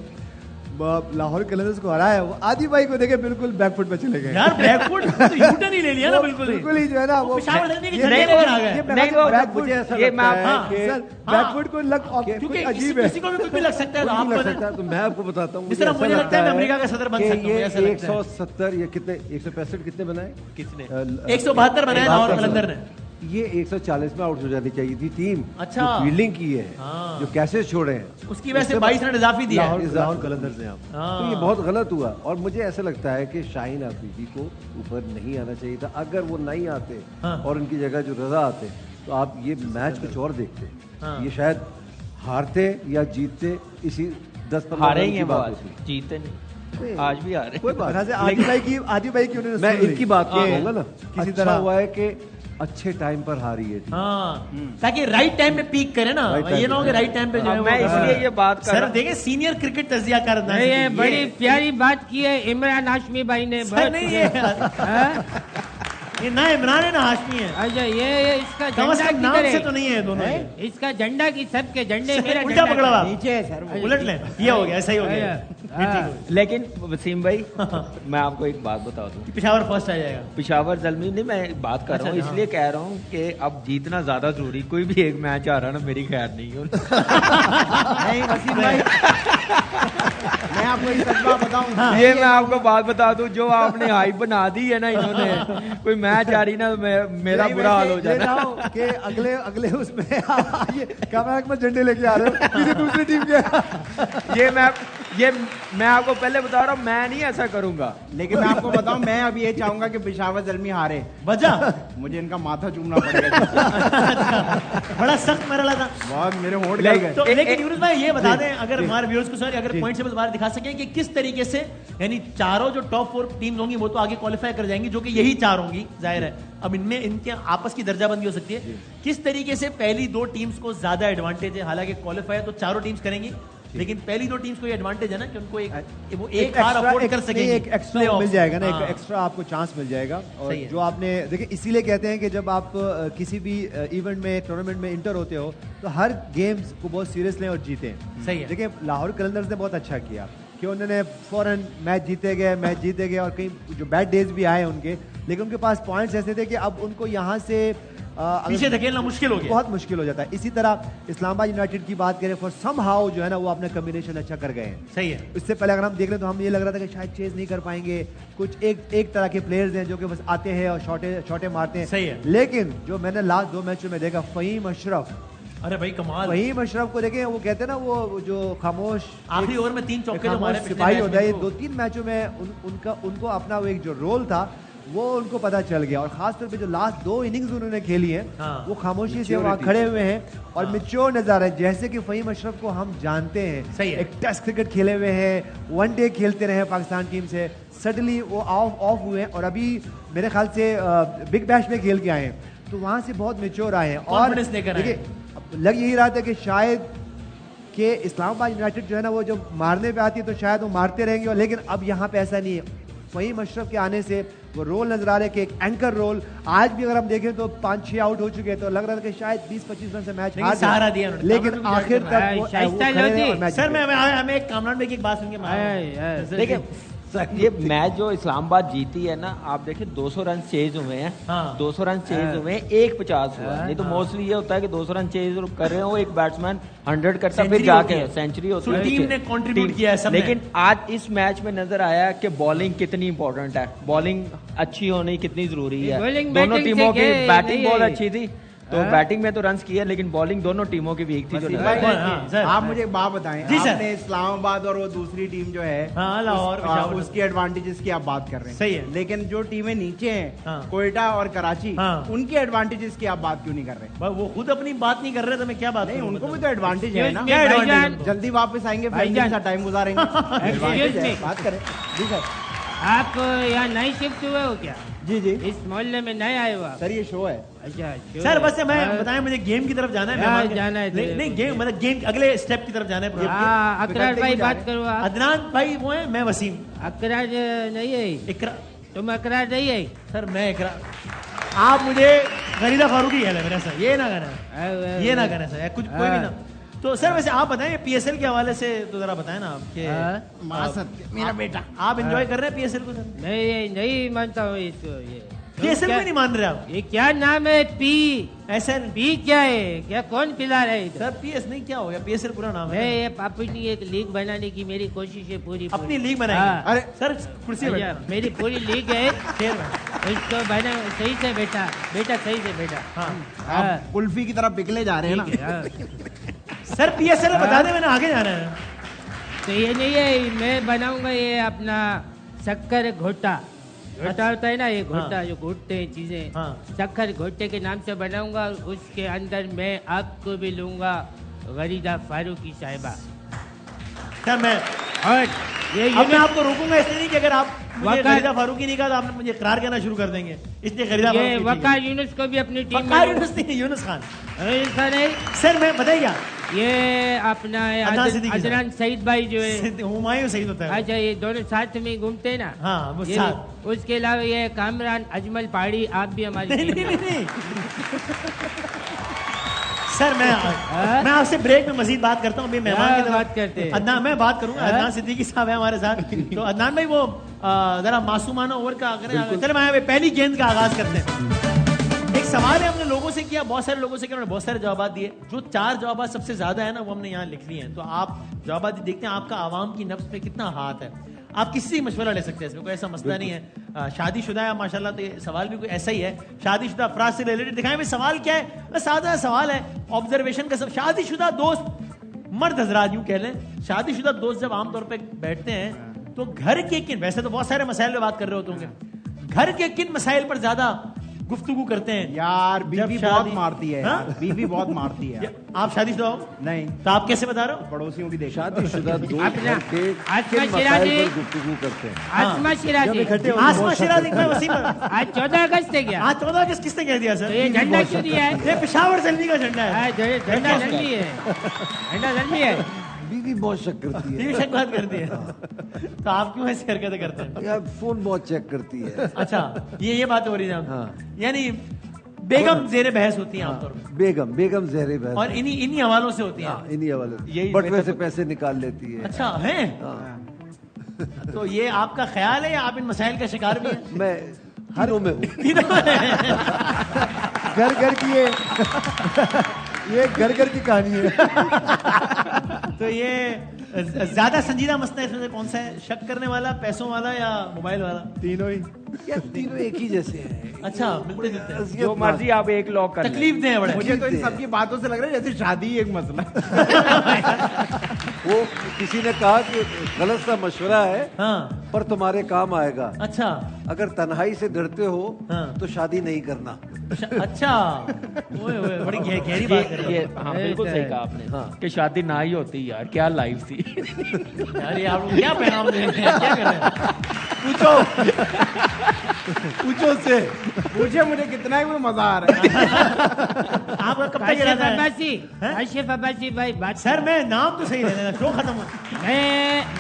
लाहौर कलंदर्स को हराया, वो आदि भाई को देखे बिल्कुल बैकफुट पे चले गए। यार बैकफुट तो यूटर्न ही ले लिया ना, बिल्कुल बिल्कुल ही जो है ना वो पेशावर ज़ल्मी के ये झंडे नहीं, लेकर आ गए। ये नहीं, वो बैकफुट मुझे ऐसा ये लगता मैं है हाँ, कि सर बैकफुट को लग क्योंकि कुछ अजीब है। किसी को भी कुछ भी लग सकता है, तो कुछ आपको भी लग ना- सकता है, तो मैं आपको बताता हूँ। जिस तरह मुझे लगता है मैं अमेरिका का सदर बन कि सकता हूँ, ये ऐसा लगता है। 170 ये कितने 165 कितने बनाए? किसने? 172 172 बनाए लाहौर कलंदर ने। ये 140 में आउट हो जानी चाहिए थी टीम। अच्छा। जो फील्डिंग की है, हाँ। जो कैसे छोड़े हैं, उसकी वजह से 22 रन इजाफी दिया है। लाहौर कलंदर्स ने आप तो ये बहुत गलत हुआ। और मुझे ऐसा लगता है कि शाहीन आफरीदी को ऊपर नहीं आना चाहिए था। अगर वो नहीं आते हाँ। और उनकी जगह जो रजा आते तो आप ये मैच कुछ और देखते। हाँ। ये शायद हारते या जीतते, इसी 10-15 हारे रन ही की हैं वो, बात आज होती। जीते नहीं, आज भी हारे। कोई बात वजह से नहीं। आदि भाई की उन्होंने मैं सुन ली इनकी बात कि कहूंगा ना, किसी अच्छा तरह हुआ है कि अच्छे टाइम पर हारी है टीम। हाँ, ताकि राइट टाइम पे पीक करे ना। Right time ये ना हो कि पे। राइट टाइम पे जो है अब वो- मैं इसलिए ये बात कर सर रहा देखें, सीनियर क्रिकेट तजिया कर नहीं, ये बड़ी प्यारी बात की है इमरान हाशमी भाई ने। सर नहीं, हाँ? ये ना इमरान है ना हाशमी है। अच्छा, ये इसका कम से झंडा कम नाम किधर से है? तो नहीं है दोनों हैं? ये। इसका झंडा की सबके झंडे, मेरा उल्टा झंडा पकड़ा हुआ। नीचे है सर वो। उलट लें, ये हो गया, ऐसा ही हो गया। हाँ। लेकिन वसीम भाई, मैं आपको एक बात बता दूं, पेशावर फर्स्ट आ जाएगा। पेशावर ज़ल्मी नहीं, मैं बात कर रहा हूँ, अच्छा, इसलिए कह रहा हूँ कि अब जीतना ज्यादा जरूरी। कोई भी एक मैच आ रहा ना, मेरी खैर नहीं है। नहीं वसीम भाई, मैं आपको एक सच बात बताऊं। ये मैं आपको बात बता दूं, जो आपने हाइप बना दी है ना इन्होंने, कोई मैच आ रही ना, मेरा नहीं, बुरा हाल हो वैसे ये जाना। ना हो कि अगले उसमें ये कैमरा में झंडे लेके आ रहे हो किसी दूसरी टीम के। ये मैं आपको पहले बता रहा हूँ, मैं नहीं ऐसा करूंगा। लेकिन मैं आपको बताऊं, मैं अब ये चाहूंगा कि पेशावर ज़ल्मी हारे। वजह मुझे इनका माथा चूमना पड़ेगा। बड़ा सख्त मरला था। बहुत मेरे होंठ ले गल गए। तो लेकिन यूनुस भाई ये बता दें, अगर हमारे व्यूअर्स को सर अगर पॉइंट टेबल बाहर दिखा सकें कि किस तरीके से, यानी चारों जो टॉप 4 टीम्स होंगी वो तो आगे क्वालिफाई कर जाएंगी, जो कि यही 4 होंगी जाहिर है। अब इनमें इनके आपस की दर्जाबंदी हो सकती है। किस तरीके से पहली 2 टीम्स को ज्यादा एडवांटेज है, हालांकि क्वालिफाई तो चारों टीम्स करेंगी, लेकिन पहली 2 टीम्स को ये एडवांटेज है ना कि उनको एक हार अफोर्ड कर सकेंगे। एक एक्स्ट्रा Playoffs। मिल जाएगा ना, हाँ। एक एक्स्ट्रा आपको चांस मिल जाएगा। और सही है। जो आपने देखिए, इसीलिए कहते हैं कि जब आप किसी भी इवेंट में, टूर्नामेंट में इंटर होते हो तो हर गेम्स को बहुत सीरियस लें और जीतें। सही है। देखिए लाहौर कलंदर्स ने बहुत अच्छा किया कि उन्होंने फौरन मैच जीते गए और कहीं जो बैड डेज भी आए उनके, लेकिन उनके पास पॉइंट्स ऐसे थे कि अब उनको यहाँ से अगर पीछे धकेलना मुश्किल हो गया। बहुत मुश्किल हो जाता है। इसी तरह इस्लामाबाद यूनाइटेड की बात करें, फॉर सम हाउ जो है ना वो अपना कम्बिनेशन अच्छा कर गए हैं। सही है। इससे पहले अगर हम देख रहे तो हम ये लग रहा था कि शायद चेज नहीं कर पाएंगे। कुछ एक तरह के प्लेयर्स हैं जो कि बस आते हैं और शॉटे मारते हैं। सही है। लेकिन जो मैंने लास्ट 2 मैचों में देखा, फ़हीम अशरफ अरे भाई कमाल। फ़हीम अशरफ को देखें, वो कहते हैं ना वो जो खामोश आखिरी ओवर में 3 चौके जो मारे पिछले सिपाही मैच होता है, में ये तो- 2-3 मैचों में उनको अपना वो एक जो रोल था वो उनको पता चल गया। और खासतौर पे जो लास्ट 2 इनिंग्स उन्होंने खेली है, हाँ। वो खामोशी से वहाँ खड़े हुए हैं और मिच्योर नजर आ रहे हैं। जैसे कि फ़हीम अशरफ को हम जानते हैं, सही है। एक टेस्ट क्रिकेट खेले हुए हैं, 1 डे खेलते रहे पाकिस्तान टीम से, सडनली वो ऑफ हुए हैं और अभी मेरे ख्याल से बिग बैश में खेल के आए हैं, तो वहाँ से बहुत मिच्योर आए हैं। और Confidence लेकर आए हैं। देखिए, अब लग यही रहा था कि शायद कि इस्लामाबाद यूनाइटेड जो है ना वो जो मारने पे आती है तो शायद वो मारते रहेंगे, लेकिन अब यहाँ पे ऐसा नहीं है। वहीं मशरफ के आने से वो रोल नजर आ रहा है कि एक एंकर रोल, आज भी अगर हम देखें तो 5-6 आउट हो चुके हैं, तो लग रहा था कि शायद 20-25 रन से मैच हार सहारा दिया जाए, उन्होंने। लेकिन आखिर तक वो खड़े रहे और मैच सर जीते। मैं एक कामरान भाई की एक बात सुन के देखिए ये मैच जो इस्लामाबाद जीती है ना, आप देखिए 200 रन चेज हुए हैं। हाँ। 200 रन चेज हुए हैं, 150 हुआ है। नहीं तो मोस्टली ये होता है कि 200 रन चेज कर रहे हो, एक बैट्समैन 100 करता फिर जाके सेंचुरी होती है। टीम ने कंट्रीब्यूट किया है सबने। लेकिन आज इस मैच में नजर आया कि बॉलिंग कितनी इंपॉर्टेंट है, बॉलिंग अच्छी होनी कितनी जरूरी है। बॉलिंग दोनों बैटिंग टीमों से की क्या बैटिंग नहीं बहुत है। अच्छी थी, तो बैटिंग में तो रन किए, लेकिन बॉलिंग दोनों टीमों की वीक थी जो नजर आई। हाँ, सर। आप मुझे एक बात बताएं, जी, सर। आपने इस्लामाबाद और वो दूसरी टीम जो है हाँ, लाहौर, पेशावर। उसकी एडवांटेजेस की आप बात कर रहे हैं, सही है। लेकिन जो टीमें नीचे हैं, हाँ। कोयटा और कराची, हाँ। उनकी एडवांटेजेस की आप बात क्यों नहीं कर रहे? वो खुद अपनी बात नहीं कर रहे, तो मैं क्या बात नहीं, करूं, उनको बताओ। भी तो एडवांटेज है ना। क्या advantage है? भाईजान, जल्दी वापस आएंगे, फैमिली के भाईजान। साथ टाइम गुजारेंगे। Advantage है, me। बात करें जी सर। आप यहाँ नए शिफ्ट हुए हो क्या? जी जी इस मोहल्ले में नए आए हो आप? सर, ये शो है। अच्छा सर बस मैं बताएं, मुझे गेम की तरफ जाना है। हाँ, मेहमान के- जाना है। नहीं गेम मतलब गेम अगले स्टेप की तरफ जाना है। हाँ, अकरार भाई बात करो आप। अदनान भाई वो है, मैं वसीम। अकरार नहीं है, इकरा तुम अकरार नहीं है। सर मैं इकरा, आप मुझे गरीदा फारूकी कह रहे मेरा सर, ये ना कहना, ये ना कहना सर, कुछ कोई भी ना। तो सर वैसे आप बताएं पीएसएल के हवाले से तो जरा बताएं ना आपके मेरा बेटा आप एंजॉय कर रहे हैं पीएसएल को सर? मैं ये नहीं मानता हूँ इसको। ये पीएसएल क्या- में नहीं मान रहे आप? ये क्या नाम है? पी ऐसा पी क्या है? क्या कौन पिला रहा है इधर? सर पीएस नहीं, क्या हो गया? पीएसएल पूरा नाम मैं है। ये अपनी एक लीग बनाने की मेरी कोशिश है पूरी। अपनी लीग बनाएंगे। हाँ। अरे सर कुर्सी पे भैया, बैठो। मेरी पूरी लीग है, शेर में। इसको बना सही से बैठा बेटा, सही से बैठा। हाँ। हाँ, आप कुल्फी की तरफ पिघले जा रहे हैं ठीक ना। है, हाँ। सर पीएसएल बता दें, मैंने आगे जाना है। तो ये नहीं है, मैं बनाऊंगा ये अपना शक्कर घोटा। घोटा होता है ना, ये घोटा हाँ। जो घोटते हैं चीजें, हाँ। शक्कर घोटे के नाम से बनाऊंगा। और उसके अंदर मैं आपको भी लूंगा, गरीदा फारूकी साहिबा। सर मैं और ये अब मैं आपको रोकूंगा इसलिए नहीं कि अगर आप मुझे वकार- गरीदा फारूकी नहीं कहा तो आप मुझे इकरार करना शुरू कर देंगे, इसलिए गरीदा ये फारूकी वकार यूनुस को भी अपनी टीम वकार में। यूनुस नहीं, यूनुस खान। अरे ऐसा नहीं, सर मैं बताइए ये अपना अदनान सिद्दीकी साहब। अदनान सईद भाई जो है, हुमायूं सही होता है। अच्छा ये दोनों साथ में घूमते हैं ना। हाँ, वो ये साथ। भी। उसके अलावा ये कामरान अजमल पहाड़ी, आप भी हमारी नहीं टीम नहीं में। नहीं सर मैं आपसे ब्रेक में मजीद बात करता हूँ। अभी मेहमान की क्या बात करते हैं? अदनान मैं बात करूंगा। अदनान सिद्दीकी साहब है हमारे साथ। तो अदनान भाई वो जरा मासूमाना ओवर का करें। चलो मैं पहली गेंद का आगाज करते हैं। एक सवाल है हमने लोगों से किया, बहुत सारे लोगों से किया, उन्होंने बहुत सारे जवाब दिए। जो 4 जवाब सबसे ज्यादा है ना वो हमने यहाँ लिख लिए हैं। तो आप जवाब देखते हैं आपका आवाम की नफ्स पे कितना हाथ है। आप किसी से मशवरा ले सकते हैं, इसमें कोई ऐसा मसला नहीं है। शादीशुदा है माशाल्लाह, तो ये सवाल भी कोई ऐसा ही है, शादीशुदा अफराद से रिलेटेड। दिखाएं भाई सवाल क्या है, बस सादा सवाल है ऑब्जर्वेशन का। सब शादीशुदा दोस्त मर्द हजरात यूं कह लें, शादीशुदा दोस्त जब आमतौर पे बैठते हैं तो घर के किन, वैसे तो बहुत सारे मसाइल पे बात कर रहे होते होंगे, घर के किन मसाइल पर ज्यादा गुफ्तगू करते हैं? यार बीवी जब बहुत शादी- मारती है हाँ? यार, बीवी बहुत मारती है यार। आप शादीशुदा हो नहीं, तो आप कैसे बता रहे हो? पड़ोसियों की देखा। शादीशुदा दोस्त अपना- घर के आसमा किन मसाइल शिराजी। पर गुफ्तगू करते हैं? आसमा शिराजी, आसमा शिराजी मैं वसीम आज 14 अगस्त है क्या? आज 14 अगस्त किसने कह दिया तो सर? ये झंडा क्यों दिया है? ये पेशावर जल्दी का झंडा है। हाँ, झंडा जल्दी है, झंडा जल्दी है। बीवी बहुत शक करती है ये शक बात करती है। तो आप क्यों ऐसी हरकतें करते हैं? यार, फोन बहुत चेक करती है। अच्छा ये बात हो रही है। हाँ। यानी बेगम जेरे बहस होती है आमतौर पर, बेगम जहरे बहस और इन्हीं हवालों से होती है। हाँ, इन्हीं हवाले यही बटवे से पैसे निकाल लेती है। अच्छा है। हाँ। तो ये आपका ख्याल है या आप इन मसाइल का शिकार भी हैं? मैं तीनों में हूँ। घर घर की ये घर घर की कहानी है। तो ये ज्यादा संजीदा मसला इसमें से कौन सा है? शक करने वाला, पैसों वाला या मोबाइल वाला? तीनों ही यार, तीनों एक ही जैसे हैं। अच्छा मिलते जुलते हैं। जो मर्जी आप एक लॉक कर लें। तकलीफ दें बड़े। मुझे तो इन सबकी बातों से लग रहा है जैसे शादी ही एक मसला है। वो किसी ने कहा कि गलत सा मशवरा है हाँ पर तुम्हारे काम आएगा। अच्छा अगर तन्हाई से डरते हो हाँ। तो शादी नहीं करना। अच्छा ओए ओए बड़ी गहरी बात कर रहे ये हो। हाँ बिल्कुल सही कहा आपने हाँ। कि शादी ना ही होती यार, क्या लाइफ थी। यार ये आप लोग क्या पैगाम दे रहे हैं, क्या कर रहे हैं? पूछो से पूछे मुझे कितना ही मजा आ रहा है। आपका कब तक इरादा है? हैं? आशिफ अब्बासी भाई बात सर मैं नाम तो सही लेना, शो खत्म हो।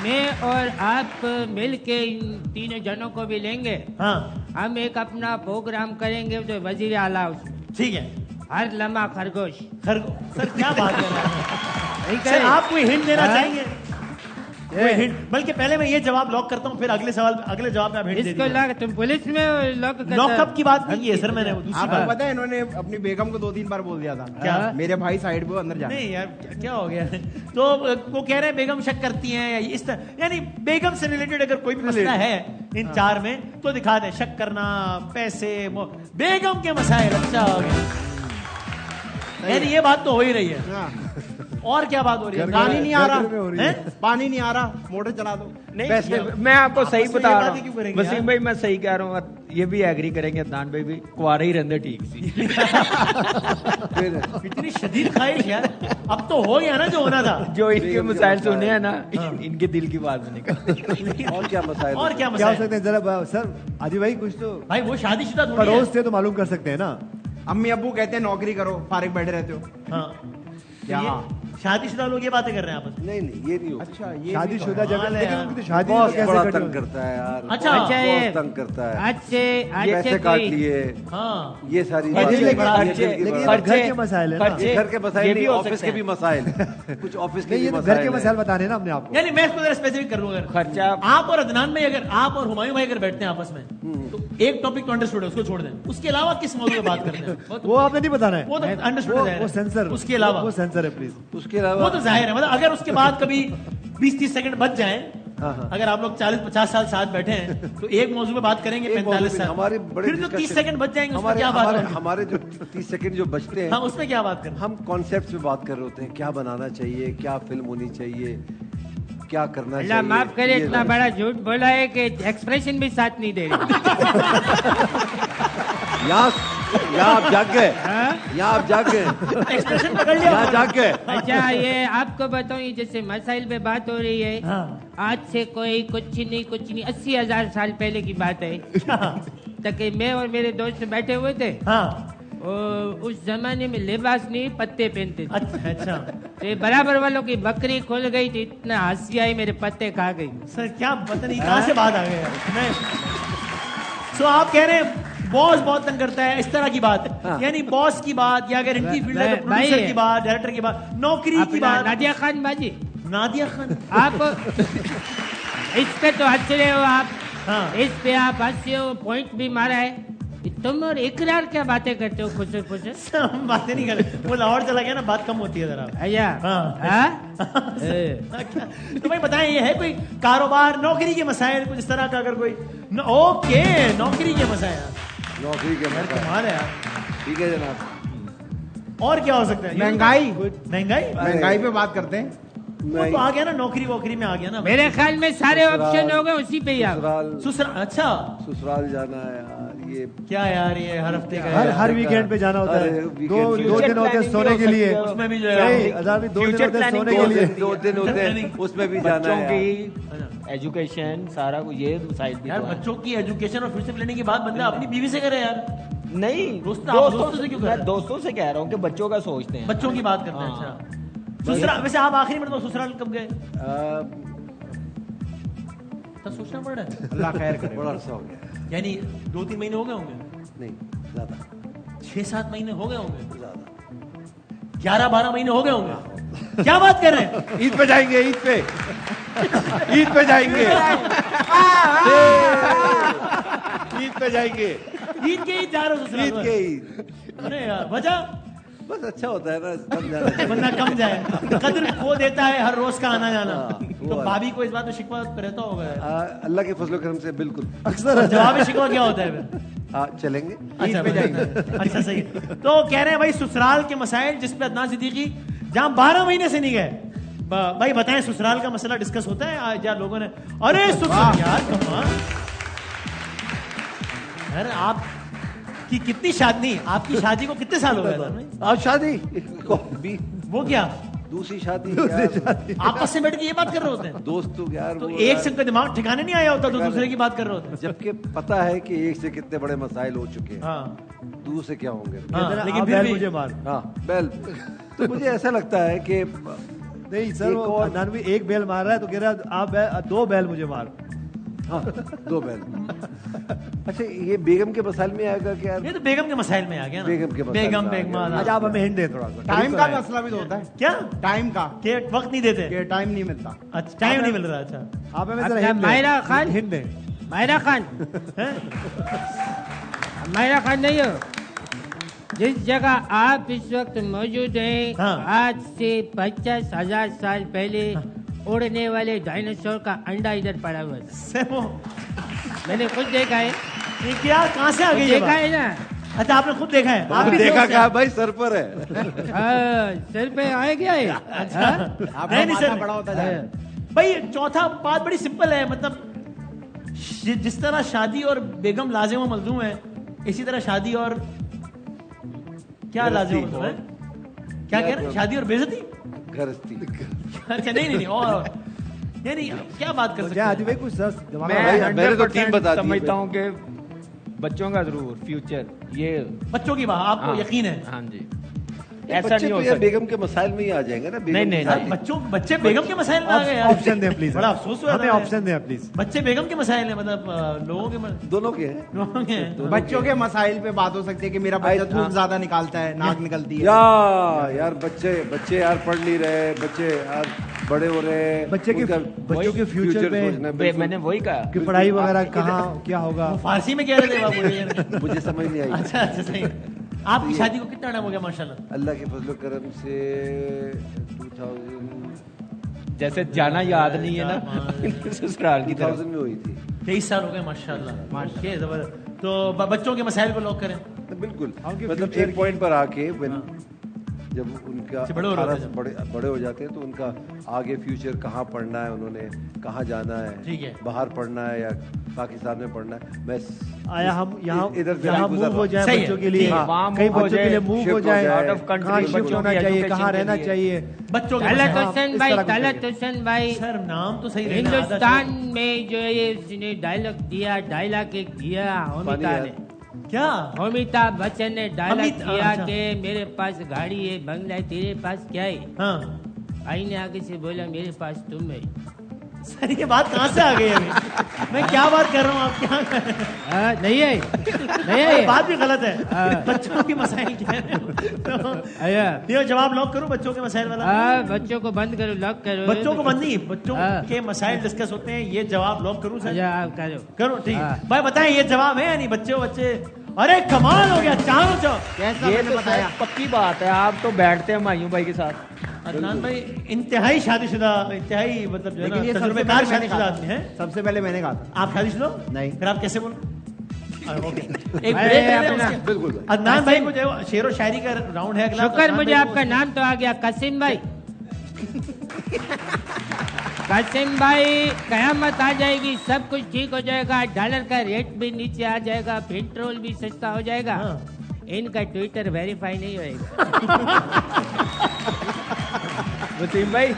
मैं और आप मिल के इन तीनों जनों को भी लेंगे। हाँ हम एक अपना प्रोग्राम करेंगे जो वजीर आला उसमें, ठीक है। हर लम्हा खरगोश। सर क्या बात कर रहे हैं? ठीक सर है। आप कोई हिंट देना हाँ? चाहेंगे? कोई हिंट? बल्कि पहले मैं ये जवाब लॉक करता हूँ, फिर अगले जवाब में आप हिंट दे इसको दीजिए। लॉक, तुम पुलिस में लॉक लॉकअप की बात नहीं है सर, मैंने दूसरी आपको बात। पता है इन्होंने अपनी बेगम को 2-3 बार बोल दिया था क्या? मेरे भाई साइड पे अंदर जा। नहीं यार क्या हो गया? तो वो कह रहे हैं बेगम शक करती हैं या इस तरह, यानी बेगम से रिलेटेड अगर कोई भी मसला है इन चार में तो दिखा दें। शक करना, पैसे, बेगम के मसाइल। अच्छा हो गया, यानी ये बात तो हो ही रही है। हाँ। और क्या बात हो रही है? पानी नहीं आ घर में हो रही रहा है। हैं? पानी नहीं आ रहा, मोटर चला दो। नहीं वैसे मैं आपको सही आपस में बता ये रहा बातें क्यों हूँ करेंगे वसीम यार? भाई, मैं सही कह रहा हूँ, ये भी एग्री करेंगे अदनान भाई भी, कुआरे ही रहते ठीक सी। इतनी शदीद ख्वाहिश यार, अब तो हो गया ना जो होना था। जो इनके मसाइल सुने हैं ना, इनके दिल की बात निकल। और क्या मसाइल? और क्या क्या हो मसला सकते हैं जरा सर आदि भाई कुछ तो भाई? वो शादीशुदा थोड़ी है। पड़ोस से तो मालूम कर सकते हैं ना। अम्मी अब्बू कहते हैं नौकरी करो, फारिग बैठे रहते हो। हाँ क्या? ये शादीशुदा लोग ये बातें कर रहे हैं आपस में। नहीं नहीं, ये नहीं होता। अच्छा ये शादीशुदा जगह, कमाल है लेकिन यार। उनकी तो शादी बॉस कैसे बड़ा कटी तंग हुई? करता है यार। अच्छा। अच्छा, ये बॉस तंग करता है। आज से पैसे काट कोई लिए, हाँ ये सारी खर्चे बातें। बढ़ा ये दिए। दिल की लेकिन बात। ये घर के मसाइल है ना। खर्चे- ये घर के ये मसाइल भी नहीं, हो ऑफिस सकते के भी मसाइल। कुछ ऑफिस के नहीं, भी ये तो घर के मसाइल मसाइल हैं। बताने ना हमने आपको। यानी मैं इसको जरा स्पेसिफिक कर दूं, अगर खर्चा आप और अदनान भाई, अगर आप और हुमायूं भाई अगर बैठते हैं आपस में तो एक टॉपिक तो अंडरस्टूड है, उसको छोड़ दें। उसके अलावा किस मौजूद पे बात करते हैं वो आपने नहीं बताना है। वो तो अंडरस्टूड वो है, सेंसर, उसके अलावा वो सेंसर है प्लीज। उसके वो अलावा तो जाहिर है। मतलब अगर उसके बाद कभी 20-30 सेकंड बच जाएं, हाँ, हाँ। अगर आप लोग 40-50 साल साथ बैठे हैं तो एक मौजूद पे बात करेंगे, एक 45 मौजूद साल, में हमारे बड़े फिर तो 30 discussion- सेकंड बच जाएंगे, उसमें हमारे क्या बात हमारे होगी? हमारे जो 30 सेकंड जो बचते हाँ हैं, उसमें क्या बात करें? हम कॉन्सेप्ट पे बात कर रहे होते हैं। क्या बनाना चाहिए, क्या फिल्म होनी चाहिए, क्या करना चाहिए। अल्लाह माफ करे, ये इतना सारी- बड़ा झूठ बोला है कि एक्सप्रेशन भी साथ नहीं दे रहे। यहाँ आप जाग गए, हाँ? यहाँ आप जाग गए, एक्सप्रेशन पकड़ लिया यहाँ जाग गए। अच्छा, ये आपको बताऊं, ये जैसे मसाइल पे बात हो रही है, हाँ। आज से कोई कुछ नहीं 80,000 साल पहले की बात है। तक मैं और मेरे दोस्त बैठे हुए थे, हाँ उस जमाने में लिबास नहीं, पत्ते पहनते थे। अच्छा अच्छा। तो ये बराबर वालों की बकरी खुल गई थी, इतना हंसी आई, मेरे पत्ते खा गई। सर क्या पता नहीं कहाँ से बात आ गई यार। मैं सो आप कह रहे हैं बॉस बहुत तंग करता है, इस तरह की बात, यानी बॉस की बात, या अगर इनकी फील्ड है तो भाई- प्रोड्यूसर की बात, डायरेक्टर की बात, नौकरी की अपना बात। नादिया खान बाजी, नादिया खान, आप इस पे तो हंस रहे हो आप, हाँ। इस पे आप हंसे हो, पॉइंट भी मारा है। तुम और इकरार क्या बातें करते हो खुश खुश? हम बातें नहीं कर रहे, वो लाहौर चला गया ना, बात कम होती है जरा। अया हाँ। हाँ? ए, तो भाई बताएं, ये है कोई कारोबार, नौकरी के मसाइल, कुछ इस तरह का अगर कोई ओके नौकरी के मसाइल। नौकरी के यार मसाइल। कमाल है यार। ठीक है जनाब। और क्या हो सकता है? महंगाई। महंगाई महंगाई पे बात करते हैं। वो तो आ गया ना, नौकरी वोकरी में आ गया ना। मेरे ख्याल में सारे ससुराल- ऑप्शन हो गए उसी पे ही आओ। ससुराल ससुराल, अच्छा ससुराल जाना है यार, ये क्या यार, ये हर हफ्ते का हर है। हर वीकेंड पे जाना होता अरे, है। वीकेंड दो पे। दो दिन होते हैं सोने के लिए। उसमें भी जो नहीं, है अजार भी 2 दिन Future होते हैं planning सोने के लिए। 2 दिन होते हैं, उसमें भी जाना बच्चों है यार। की एजुकेशन, सारा कुछ, ये मसाइल भी यार तो हैं। बच्चों की एजुकेशन और फ्यूचर प्लानिंग की बात बंदा अपनी बीवी से करे यार। नहीं, दोस्तों से क्यों कर रहे मैं हैं? दोस्तों से कह रहा हूँ कि बच्चों का सोचते हैं। बच्चों की बात करते हैं। हाँ। अच्छा ससुराल, वैसे आप आखिरी मरतबा ससुराल कब गए? तब सोचना पड़ रहा है। अल्लाह खैर करे। बड़ा अरसा हो गया। यानी 2-3 महीने हो गए होंगे, नहीं ज्यादा 6-7 महीने हो गए होंगे, ज्यादा। 11-12 महीने हो गए होंगे। क्या बात कर रहे हैं? ईद पे जाएंगे, ईद पे ईद पे जाएंगे, ईद पे जाएंगे, ईद के ईद जा रहे हो ससुराल? ईद के ईद। अरे यार वजह बस अच्छा होता है ना, कम जाना चाहिए। वरना कम जाए, कदर वो देता है हर रोज का आना जाना। हाँ, वो तो वाला। भाभी को इस बात में शिकवा रहता होगा यार। अल्लाह के फजल करम से बिल्कुल। अक्सर जवाब शिकवा क्या होता है फिर? चलेंगे। अच्छा पे जाएंगे। अच्छा सही है। तो कह रहे हैं भाई ससुराल के मसाइल, जिस पे अदनान सिद्दीकी जहां 12 महीने से नहीं गए। भाई बताएं, ससुराल का मसला डिस्कस होता है आज? यार लोगों ने, अरे ससुराल यार कमाल। यार आप की कितनी शादी, आपकी शादी को कितने साल हो गए? आप शादी वो क्या दूसरी शादी यार, आपस में बैठ के ये बात कर रहे होते हैं? दोस्त तो यार तो वो एक यार, से उनका दिमाग ठिकाने नहीं आया होता तो दूसरे की बात कर रहे होते हैं। जबकि पता है कि एक से कितने बड़े मसाइल हो चुके हैं, हाँ दूसरे क्या होंगे। हाँ, कहते हैं ना, लेकिन आप फिर बैल भी मुझे मार। हाँ बेल, तो मुझे ऐसा लगता है कि नहीं सर, एक वो और- अदनान भी एक बेल मार रहा है तो कह रहा है आप दो बैल मुझे मार। हाँ 2 बेल। अच्छा ये बेगम के मसाइल में आएगा क्या? ये तो बेगम के मसाइल में आ गया ना। बेगम के मसाइल बेगम में आ बेगम गया। आज आप हमें हिंट दें थोड़ा सा। टाइम का मसला भी तो होता है, क्या टाइम का, कि वक्त नहीं देते? कि टाइम नहीं मिलता। अच्छा टाइम नहीं मिल रहा। अच्छा आप हमें अपना जरा हिंट दें। मायरा खान। हिंट दें। मायरा खान, हैं? मायरा खान नहीं हो। जिस जगह आप इस वक्त मौजूद हैं, हाँ। आज से 50,000 साल पहले उड़ने वाले डायनासोर का अंडा इधर पड़ा हुआ था। सर वो मैंने खुद देखा है। ये क्या कहाँ से आ गई ये देखा बात? है ना? अच्छा आपने खुद देखा है? आप भी देखा दोस्त कहा हैं? भाई, सर पर है। हाँ, सिर पे आए गया है। हाँ? आपका नहीं माथा सर। बड़ा होता जाए। भाई चौथा बात बड़ी सिंपल है, मतलब जिस तरह शादी और बेगम लाजिम व मलजूम है, इसी तरह शादी और क्या लाजिम व मलजूम है? क्या कह रहे हैं? शादी और बेइज्जती? गृहस्थी। अच्छा नहीं नहीं नहीं, और यानी क्या बात कर सकते क्या हैं? आदि भाई कुछ सर दिमाग में- भाई, मैं मैंने तो टीम 100% बता दी है समझता भाई। हूँ कि बच्चों का जरूर फ्यूचर ये बच्चों की बात आपको हाँ, यकीन है? हाँ जी, ये ऐसा बच्चे नहीं हो तो यार सकता। बेगम के मसाइल में ही आ जाएंगे ना। बेगम नहीं, की नहीं, शादी। बच्चे बेगम के मसाइल में आ गए यार। ऑप्शन दें प्लीज। बड़ा अफसोस हुआ हमें था। ऑप्शन दें प्लीज। बच्चे बेगम के मसाइल है, मतलब लोगों के दोनों के हैं। लोगों के हैं। बच्चों के मसाइल पे बात हो सकती है कि मेरा बच्चा थूक ज्यादा निकालता है, नाक निकलती है। यार बच्चे यार पढ़ नहीं रहे, बच्चे यार बड़े हो रहे हैं। बच्चे के उनका बच्चों के फ्यूचर पे सोचना बिल्कुल- मैंने वही कहा की पढ़ाई वगैरह कहाँ क्या होगा। वो फारसी में कह रहे थे बाबू ये। मुझे समझ नहीं आई। अच्छा अच्छा सही। आपकी शादी को कितना टाइम हो गया माशाल्लाह? अल्लाह के फजल करम से 2000 जैसे जाना याद नहीं है ना ससुराल की तरफ। 2000 में हुई थी। 23 साल हो गए माशाल्लाह। माशाल्लाह जबरदस्त। तो बच्चों के मसाइल को लॉक करें। तो बिल्कुल उनके मतलब future एक पॉइंट पर आके जब उनका बड़े हो रहे 18 होते हैं। बड़े हो जाते हैं तो उनका आगे फ्यूचर कहाँ पढ़ना है, उन्होंने कहाँ जाना ठीक है, है। बाहर पढ़ना है या पाकिस्तान में पढ़ना है। मैं आया हम यहाँ इधर से यहाँ गुजर मूव हो रहा जाए सही है, बच्चों के लिए। ठीक है, वहाँ कई move हो बच्चों के जाए, लिए मूव हो shift हो जाए, जाए, out of country कहाँ शिफ्ट बच्चों होना की चाहिए, education कहाँ के रहना लिए। चाहिए। बच्चों के तलत मसाइल। हुसैन इस भाई, तरह कुछ तलत करिए। हुसैन भाई, सर नाम तो सही रहना। हिंदुस्तान में जो ये उसने डायलॉग एक दिया होमिता यार। ने, क्या? अमिताभ बच्चन ने डायलॉग अमित- किया अच्छा। कि मेरे पास गाड़ी है, बंगला है, तेरे पास क्या है? हाँ भाई ने आगे से बोला मेरे पास तुम है। सर ये बात कहाँ से आ गई अभी? मैं क्या बात कर रहा हूँ, आप क्या कर रहे हैं? नहीं है, नहीं ये है। बात भी गलत है। हाँ। बच्चों की मसाइल क्या है? तो आया। ये जवाब लॉक करूँ बच्चों के मसाइल वाला? बच्चों को बंद करो, लॉक करो। बच्चों को बंद नहीं, बच्चों हाँ। के मसाइल डिस्कस होते हैं। ये जवाब लॉक करूँ सर? अच्छा आप करो। करो ठीक है। हाँ। भाई बताएं ये जवाब है या नहीं? बच्चे अरे कमाल हो गया, चारों चार। कैसा ये मैंने तो बताया? शायद पक्की बात है। आप तो बैठते हैं मायूं भाई के साथ। अदनान भाई इंतहाई शादीशुदा, इंतहाई मतलब जो है लेकिन ये ना सबसे तजुर्बेकार पहले मैंने शादीशुदा कहा आदमी है। सबसे पहले मैंने कहा था। आप शादीशुदा हो? नहीं। फिर आप कैसे बोल? ओके एक अरे ब्रेक ले लें अपना- उसके- बिल्कुल। अदनान भाई को जो है शेर व शायरी का राउंड है अगला। शुक्र अदनान मुझे भाई को- आपका नाम तो आ गया, कासिम भाई। कासिम भाई, कयामत आ जाएगी, सब कुछ ठीक हो जाएगा, डॉलर का रेट भी नीचे आ जाएगा, पेट्रोल भी सस्ता हो जाएगा। हाँ। इनका ट्विटर वेरीफाई नहीं होएगा। वसीम भाई,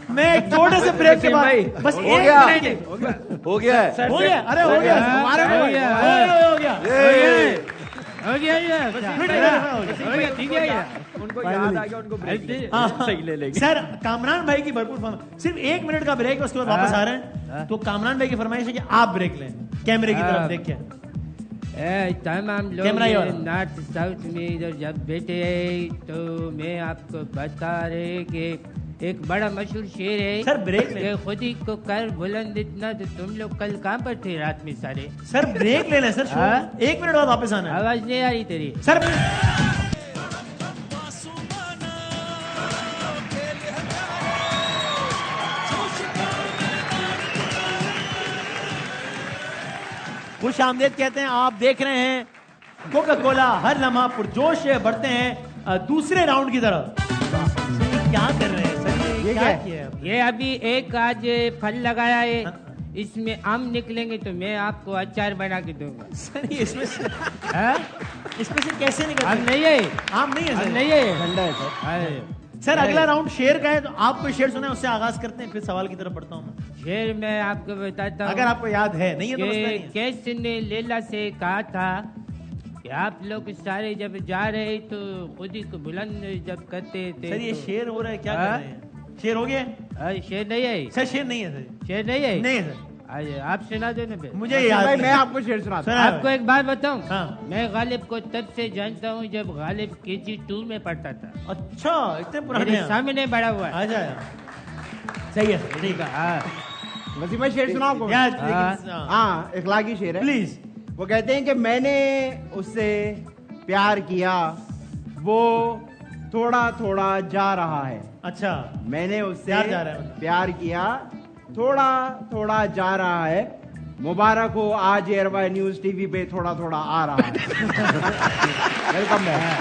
मैं एक छोटे से ब्रेक के वसीम भाई, बाद बस हो एक गया। मिनट हो गया है। सर हो से- गया। अरे हो गया हमारे हो हो गया गया। हो गया। ये। हो गया ये? हो गया, ठीक है ये। उनको याद आ गया, उनको ब्रेक ले हाँ, सही ले लेंगे। सर कामरान भाई की भरपूर फरमाइश। सिर्फ 1 मिनट का ब्रेक है, उसके बाद वापस आ रहे हैं। तो कामरान भाई की फरमाइश है कि आप ब्रेक लें कैमरे की तरफ हाँ। देख के। तमाम लोग कैमरा ही ये वाला। नॉर्थ साउथ में इधर जब बैठे हैं तो मैं आपको बता रहे कि एक बड़ा मशहूर शेर है। सर, ब्रेक ले। कि खुद ही को कर बुलंद इतना, तो तुम लोग कल कहाँ पर थे रात में सारे? सर ब्रेक ले लें सर। हाँ? 1 मिनट बाद वापस आना है आवाज नहीं आ रही तेरी। सर। खुश आमदेद कहते हैं। आप देख रहे हैं कोका कोला हर लम्हा पुरजोश है। बढ़ते हैं दूसरे राउंड की तरफ। सर, ये क्या कर रहे हैं सर? ये क्या किया है? ये अभी एक आज फल लगाया है, हाँ। इसमें आम निकलेंगे तो मैं आपको अचार बना के दूंगा। सर ये इसमें से हाँ? इसमें से कैसे निकल? आम नहीं है, आम नहीं है आम सर। नहीं है, ठंडा है सर। अरे, सर अगला राउंड शेर का है, तो आप कोई शेर सुना है उससे आगाज करते हैं, फिर सवाल की तरफ बढ़ता हूँ मैं। शेर मैं आपको बताता हूँ, अगर आपको याद है, नहीं है तो मसला नहीं है। कैसे ने लैला से कहा था कि आप लोग सारे जब जा रहे तो खुद ही को बुलंद जब करते थे। सर ये तो- शेर हो रहा है, क्या कर रहे हैं? शेर हो गया? शेर नहीं है, सर शेर नहीं है सर, शेर नहीं है। नहीं है सर, आप सुना दो ना फिर। मुझे याद भाई नहीं। मैं आपको शेर सुनाता सुना आपको एक बात बताऊं, हाँ। मैं गालिब को तब से जानता हूँ जब गालिब KG2 में पढ़ता था। अच्छा इतने पुराने मेरे हैं। सामने बड़ा हुआ है। आ जाए, सही है सर, ठीक है। हाँ, हूँ। वसीम भाई शेर सुनाओ आपको? याद हाँ, इखलाकी शेर है। प्लीज। वो कहते हैं कि मैंने उससे प्यार किया, वो थोड़ा थोड़ा जा रहा है। अच्छा मैंने उससे प्यार जा रहा है मतलब। प्यार किया, थोड़ा थोड़ा जा रहा है। मुबारक हो, आज एयरवाई न्यूज टीवी पे थोड़ा थोड़ा आ रहा है। Welcome back.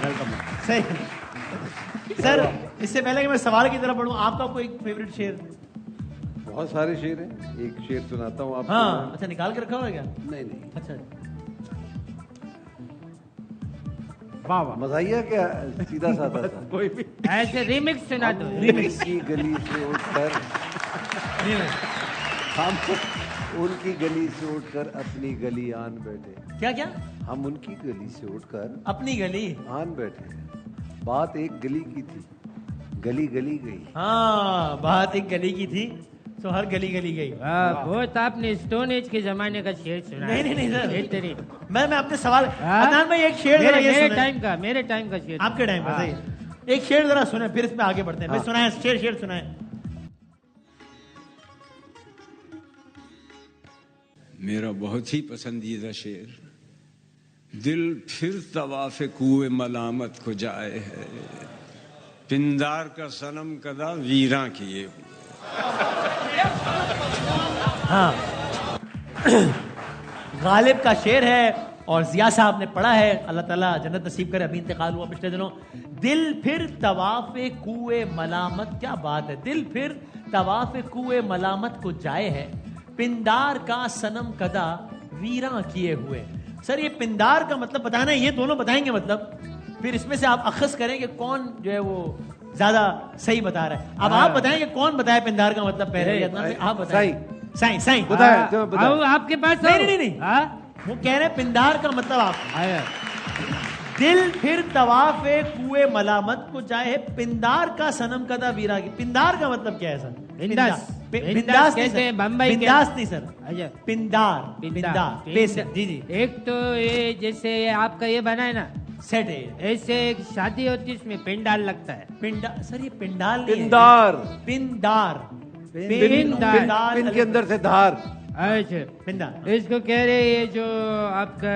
Welcome back. सही। सर इससे पहले कि मैं सवाल की तरफ बढ़ूं, आपका कोई फेवरेट शेर? बहुत सारे शेर हैं, एक शेर सुनाता हूँ आपको। हाँ अच्छा, निकाल के रखा हुआ है क्या? नहीं नहीं, अच्छा वाह वाह। मजाइया क्या, सीधा साधा था। कोई भी ऐसे रिमिक्स सुना दो। उनकी गली से उठकर हम उनकी गली से उठकर अपनी गली आन बैठे। क्या क्या? हम उनकी गली से उठकर अपनी गली। आन बैठे। बात एक गली की थी, गली गली गई। हाँ बात एक गली की थी, तो हर गली गली गई। बहुत आपने स्टोन एज के जमाने का शेर सुना। नहीं नहीं नहीं सर, बेहतरीन। मैं अपने सवाल, हाँ? अदनान भाई एक शेर जरा ये मेरे सुनाएं। टाइम का, मेरे टाइम का शेर। आपके टाइम पर हाँ। सही है। एक शेर जरा सुने, फिर इसमें आगे बढ़ते हैं। फिर सुनाए शेर सुनाए। मेरा बहुत ही पसंदीदा शेर, दिल फिर तवाफ़े कुए मलामत को जाए है, पिंदार का सनम कदा वीरा किए हुए। हाँ गालिब का शेर है और जिया साहब ने पढ़ा है, अल्लाह ताला जन्नत नसीब करे। अभी इंतकाल हुआ पिछले दिनों। दिल फिर तवाफ़े कुए मलामत, क्या बात है, दिल फिर तवाफ़े कुए मलामत को जाए है, पिंदार का सनम कदा वीरा किए हुए। सर ये पिंदार का मतलब बताना है, ये दोनों बताएंगे मतलब, फिर इसमें से आप अखस करें कि कौन जो है वो ज्यादा सही बता रहा है। अब आप बताएंगे कौन बताया पिंदार का मतलब पहले? आप बताएं। साईं साईं बताया, जो बताया। आओ, आपके पास नहीं आओ। नहीं नहीं, हाँ? वो कह रहे हैं पिंदार का मतलब आप, आया। दिल फिर तवाफे कुए मलामत को जाए है, पिंदार का सनम कदा वीरा की। पिंदार का मतलब क्या है सर? बिंदास। बिंदास बिंदास नहीं कहते हैं, सर, बम्बई के- बिंदास नहीं सर, अच्छा, पिंदार पिंदार पे से, जी जी एक तो ये जैसे आपका ये बना है ना, सेट है। ऐसे एक शादी होती है, इसमें पिंडाल लगता है। पिंडा सर, ये पिंडाल नहीं है। पिंदार, पिंदार पिंदार। पिन के अंदर से धार। अच्छा, पिंदार। इसको कह रहे हैं ये जो आपका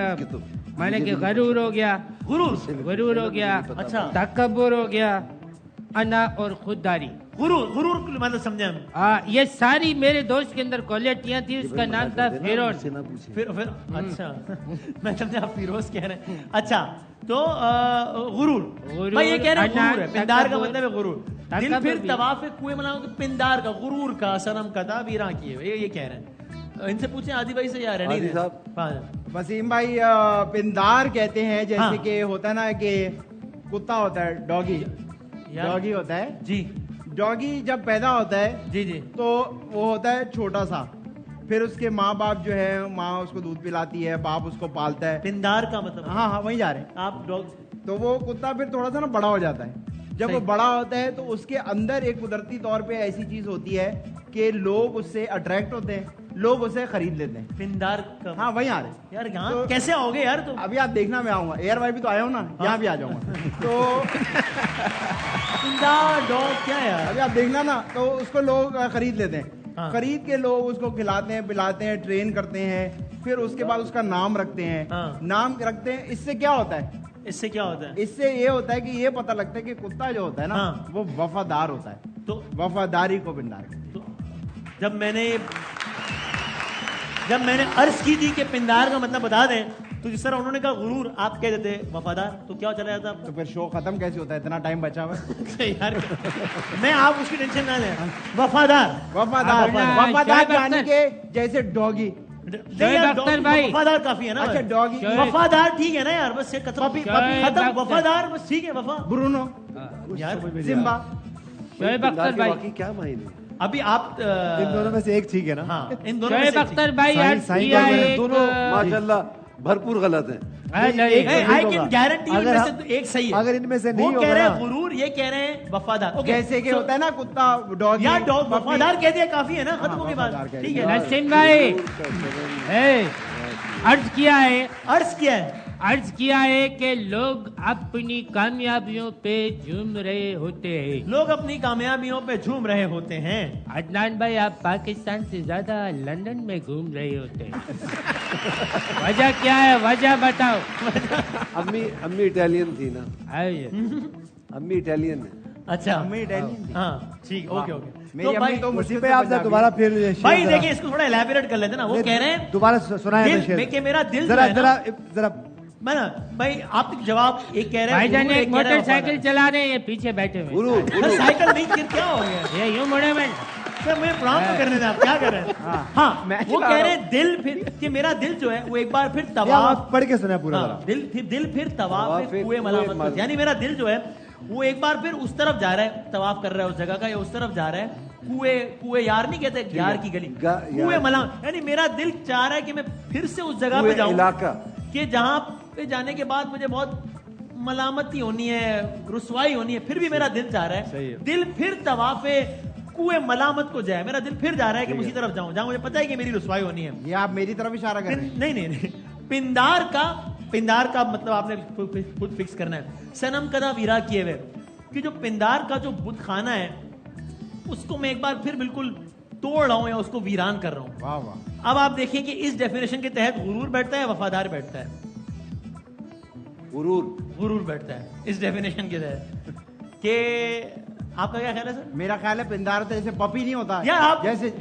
माने कि गरूर हो गया, गरूर हो गया, अच्छा तकब्बुर हो गया, अना और खुददारी। गुरूर मतलब समझे हम। ये सारी मेरे दोस्त के अंदर क्वालिटियां थी। उसका नाम था फिरौन। फिर अच्छा मैं समझा आप फिरोज कह रहे हैं। अच्छा तो गुरूर भाई ये कह रहे हैं गुरूर है, पिंदार का मतलब है गुरूर। दिल फिर तवाफे कुएं मलाओ के पिंदार का, गुरूर का सनम कदा वीरा किए, ये कह रहे हैं। इनसे पूछे आदि भाई से यार है आदि नहीं साहब। वसीम भाई, पिंदार कहते हैं जैसे हाँ। कि होता है ना कि कुत्ता होता है, डॉगी, यार। डॉगी होता है। जी डॉगी जब पैदा होता है जी जी तो वो होता है छोटा सा, फिर उसके माँ बाप जो है, माँ उसको दूध पिलाती है, बाप उसको पालता है। पिंदार का मतलब हाँ हाँ, वहीं जा रहे हैं। आप डॉग तो वो कुत्ता फिर थोड़ा सा ना बड़ा हो जाता है। जब सही। वो बड़ा होता है तो उसके अंदर एक कुदरती तौर पे ऐसी चीज होती है कि लोग उससे अट्रैक्ट होते हैं, लोग उसे खरीद लेते हैं। पिंदार का हाँ, वहीं आ रहे हैं। यार यहाँ तो- कैसे आओगे यार तुम? अभी आप देखना, मैं आऊंगा, एयर वाई भी तो आया हूँ ना, यहाँ भी आ जाऊंगा। तो पिंदार डॉग क्या यार? अभी आप देखना ना, तो उसको लोग खरीद लेते हैं। हाँ। खरीद के लोग उसको खिलाते हैं, पिलाते हैं, ट्रेन करते हैं, फिर उसके बाद उसका नाम रखते हैं। हाँ। नाम रखते हैं, इससे क्या होता है? इससे क्या होता है? इससे ये होता है कि ये पता लगता है कि कुत्ता जो होता है ना, हाँ। वो वफादार होता है। तो वफादारी को पिंदार कहते हैं। तो जब मैंने अर्ज की थी कि पिंदार का मतलब बता दें, तो जिस तरह उन्होंने कहा गुरूर, आप कह देते वफादार, तो क्या चला जाता तो फिर शो खत्म कैसे होता है? इतना टाइम बचा हुआ है। यार मैं आप उसकी टेंशन ना लें। वफादार वफादार, हाँ, वफादार क्या यानी बात कि जैसे डॉगी, नहीं यार, अख्तर doggy भाई। वफादार काफी है ना। अच्छा, doggy। वफादार ठीक है ना यार, बस ये खत्म पपी- खत्म, पपी- वफादार बस ठीक है, वफा ब्रूनो, यार। सिम्बा। पिंदार शोएब अख्तर के भाई, बाकी क्या मायने? अभी आप इन दोनों में से एक ठीक है ना? हाँ, इन दोनों में शोएब से एक अख्तर भाई साईं- अर्ज साईं किया का ये एक दोनों माशाल्लाह भरपूर गलत हैं। नहीं, चीज़। नहीं, I can guarantee अगर इनमें हम- से तो एक सही है। अगर इनमें से वो नहीं कह होगा रहे हैं ना- गुरूर, ये कह रहे हैं वफादार। ओके, जैसे कि होता है ना कुत्ता, डॉगी, यार डॉग पपी। वफादार कह दिया काफी है ना, खत्म हो गई वफादार बात, कह ठीक दिया। है। नसीम भाई अर्ज किया है, अर्ज किया है, अर्ज किया है कि लोग अपनी कामयाबियों पे झूम रहे होते हैं। लोग अपनी कामयाबियों पे झूम रहे होते हैं। अदनान भाई आप पाकिस्तान से ज्यादा लंदन में घूम रहे होते हैं। वजह क्या है, वजह बताओ। अम्मी इटालियन थी ना, आइए। अम्मी इटालियन है। अच्छा, अम्मी इटालियन थी। हाँ ठीक, ओके ओके। मेरी तो अम्मी भाई तो उसी मुश्किल पे से आप पंजाबी। दोबारा फिर ये शेर भाई जरा- देखिए, इसको थोड़ा एलैबोरेट कर लेते ना। वो कह रहे हैं दोबारा सुनाए दिल हमें शेर। में कि मेरा दिल जो जरा है ना, जरा जरा मैं ना भाई आप जवाब एक कह रहे हैं भाईजान गुरूर, एक कह रहे हैं मोटरसाइकिल वफादार। चला रहे हैं, ये पीछे बैठे हुए गुरु हैं। सर साइकिल नहीं, फिर क्या हो गया ये यूं मुड़े में सर, मुझे प्रणाम तो करने दें, आप क्या कर रहे हैं। हाँ, मैं वो चला कह रहा रहे हैं दिल फिर कि मेरा दिल जो है वो एक बार फिर या तवाफ, आप पढ़ के सुना पूरा हाँ, जरा। दिल फिर तवाफ तवाफ कुए कुए मलामत मल- यानी मेरा दिल जो है वो एक बार फिर उस तरफ जा रहा है, तवाफ कर रहा है उस जगह का, या उस तरफ जा रहा है। कुए यार नहीं कहते, यार की गली, कुए मलामत, यानी मेरा दिल चाह रहा है कि मैं फिर से उस जगह पे कुए जाऊं इलाका। कि जहां पे जाने के बाद मुझे बहुत मलामती होनी है, रुसवाई होनी है, फिर भी मेरा दिल चाह रहा सही है है। दिल फिर तवाफे कुए मलामत को जाए। मेरा दिल फिर जा रहा है कि उसी तरफ जाऊं जहां मुझे पता है कि मेरी रुसवाई होनी है। ये आप मेरी तरफ इशारा कर रहे हैं। नहीं, पिंदार का मतलब आपने खुद फिक्स करना है। सनम कदा वीरा किए हुए, कि जो पिंदार का जो बुत खाना है उसको मैं एक बार फिर बिल्कुल तोड़ रहा हूं या उसको वीरान कर रहा हूं। वाह वाह। अब आप देखिए कि इस डेफिनेशन के तहत गुरूर बैठता है, वफादार बैठता है। गुरूर बैठता है इस डेफिनेशन के तहत। कि आपका क्या ख्याल है सर? मेरा ख्याल है पिंदार तो जैसे पपी नहीं होता यार आप- जैसे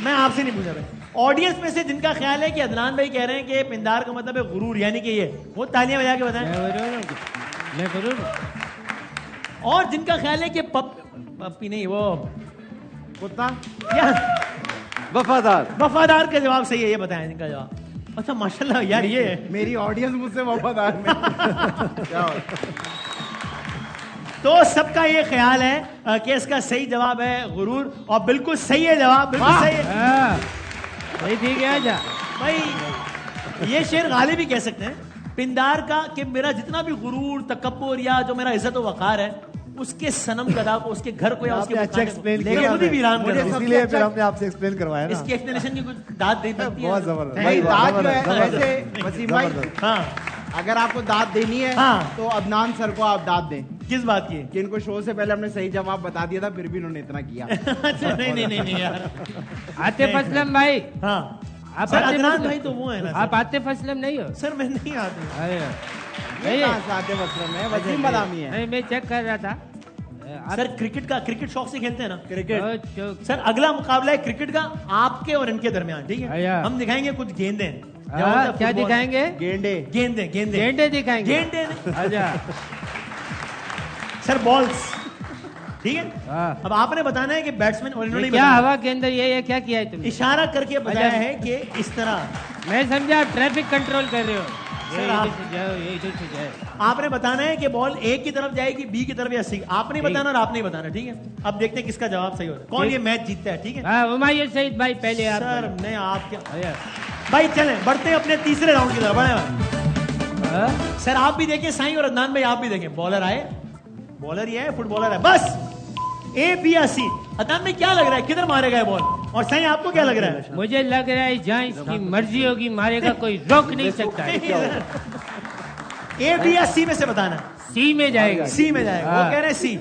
मैं आपसे नहीं पूछा भाई, ऑडियंस में से जिनका ख्याल है कि अदनान भाई कह रहे हैं कि पिंदार का मतलब है गुरूर, यानी कि ये, वो तालियां बजा के बताएं। मैं जरूर और जिनका ख्याल है कि पप्पी नहीं, वो कुत्ता। यार वफादार। वफादार का जवाब सही है, ये बताएं जिनका जवाब। अच्छा माशाल्लाह यार, ये मेरी ऑडियंस मुझसे वफादार नहीं। क्या हो? तो सबका ये ख्याल है कि इसका सही जवाब है गुरूर, और बिल्कुल सही है जवाब, बिल्कुल वाह! सही है हाँ, सही ठीक है आजा। भाई। ये शेर गालिब भी कह सकते हैं पिंदार का कि मेरा जितना भी गुरूर, तकब्बुर या जो मेरा इज्जत व वकार है, उसके सनम गदा को, उसके घर को या उसके आपने अच्छा बुखाने को, एक्सप्लेन लेकिन किया खुद ही वीरान कर मुझे रहा हूं। सबसे इसीलिए अच्छा- फिर हमने आपसे एक्सप्लेन करवाया ना। इसकी एक्सप्लेनेशन की कुछ दाद दे बनती है। बहुत जबरदस्त। नहीं, दाद जो है जबरदस्त। वैसे वसीम भाई, जबरदस्त। हाँ, अगर आपको दाद देनी है हाँ। तो अदनान सर को आप दाद दें किस बात की? कि इनको शो से पहले हमने सही जवाब बता दिया था, फिर भी इन्होंने इतना किया। अच्छा नहीं यार। आतिफ असलम भाई, हाँ आप सर, आतिफ अदनान असलम- भाई तो वो है ना आप आतिफ असलम नहीं हो? सर, मैं नहीं आती। अरे, ये नहीं कहाँ से आतिफ असलम है? वसीम बदामी है। नहीं, मैं चेक कर रहा था। आप- सर क्रिकेट शौक से खेलते हैं ना? क्रिकेट। सर अगला मुकाबला है क्रिकेट का आपके और इनके दरमियान, ठीक है? अया। हम दिखाएंगे कुछ गेंदे। हाँ, क्या दिखाएंगे? गेंडे। गेंदे गेंडे दिखाएंगे। गेंदे नहीं। अच्छा, सर बॉल्स, ठीक है? हाँ। अब आपने बताना है कि बैट्समैन, और इन्होंने ये क्या बताया। हवा के अंदर ये क्या किया है तुमने? इशारा करके बताया अच्छा। है कि इस तरह। मैं समझा आप ट्रैफिक कंट्रोल कर रहे हो। ये सर, इधर आप- से जाओ, ये इधर से जाओ। आपने बताना है कि बॉल ए की तरफ जाएगी, बी की तरफ या सी। आपने ठीक। बताना और आपने ही बताना, ठीक है? अब देखते हैं किसका जवाब सही होता है, कौन ठीक। ये मैच जीतता है, ठीक है? हाँ, हुमायूं सईद भाई पहले आप। सर मैं आप क्या अया। भाई, चलें बढ़ते हैं अपने तीसरे राउंड की तरफ। बढ़े हाँ? सर, आप भी देखें साईं, और अदनान भाई आप भी देखें। बॉलर आए, बॉलर ही है, फुटबॉलर है, बस ए बी या सी। अदनान भाई क्या लग रहा है, किधर मारेगा ये बॉल? और साईं आपको क्या लग रहा है? मुझे लग रहा है जहाँ इसकी मर्जी होगी मारेगा, कोई रोक नहीं सकता है। ए बी या सी में से बताना। सी में जाएगा। सी में जाएगा, वो हाँ। कह रहे हैं सी।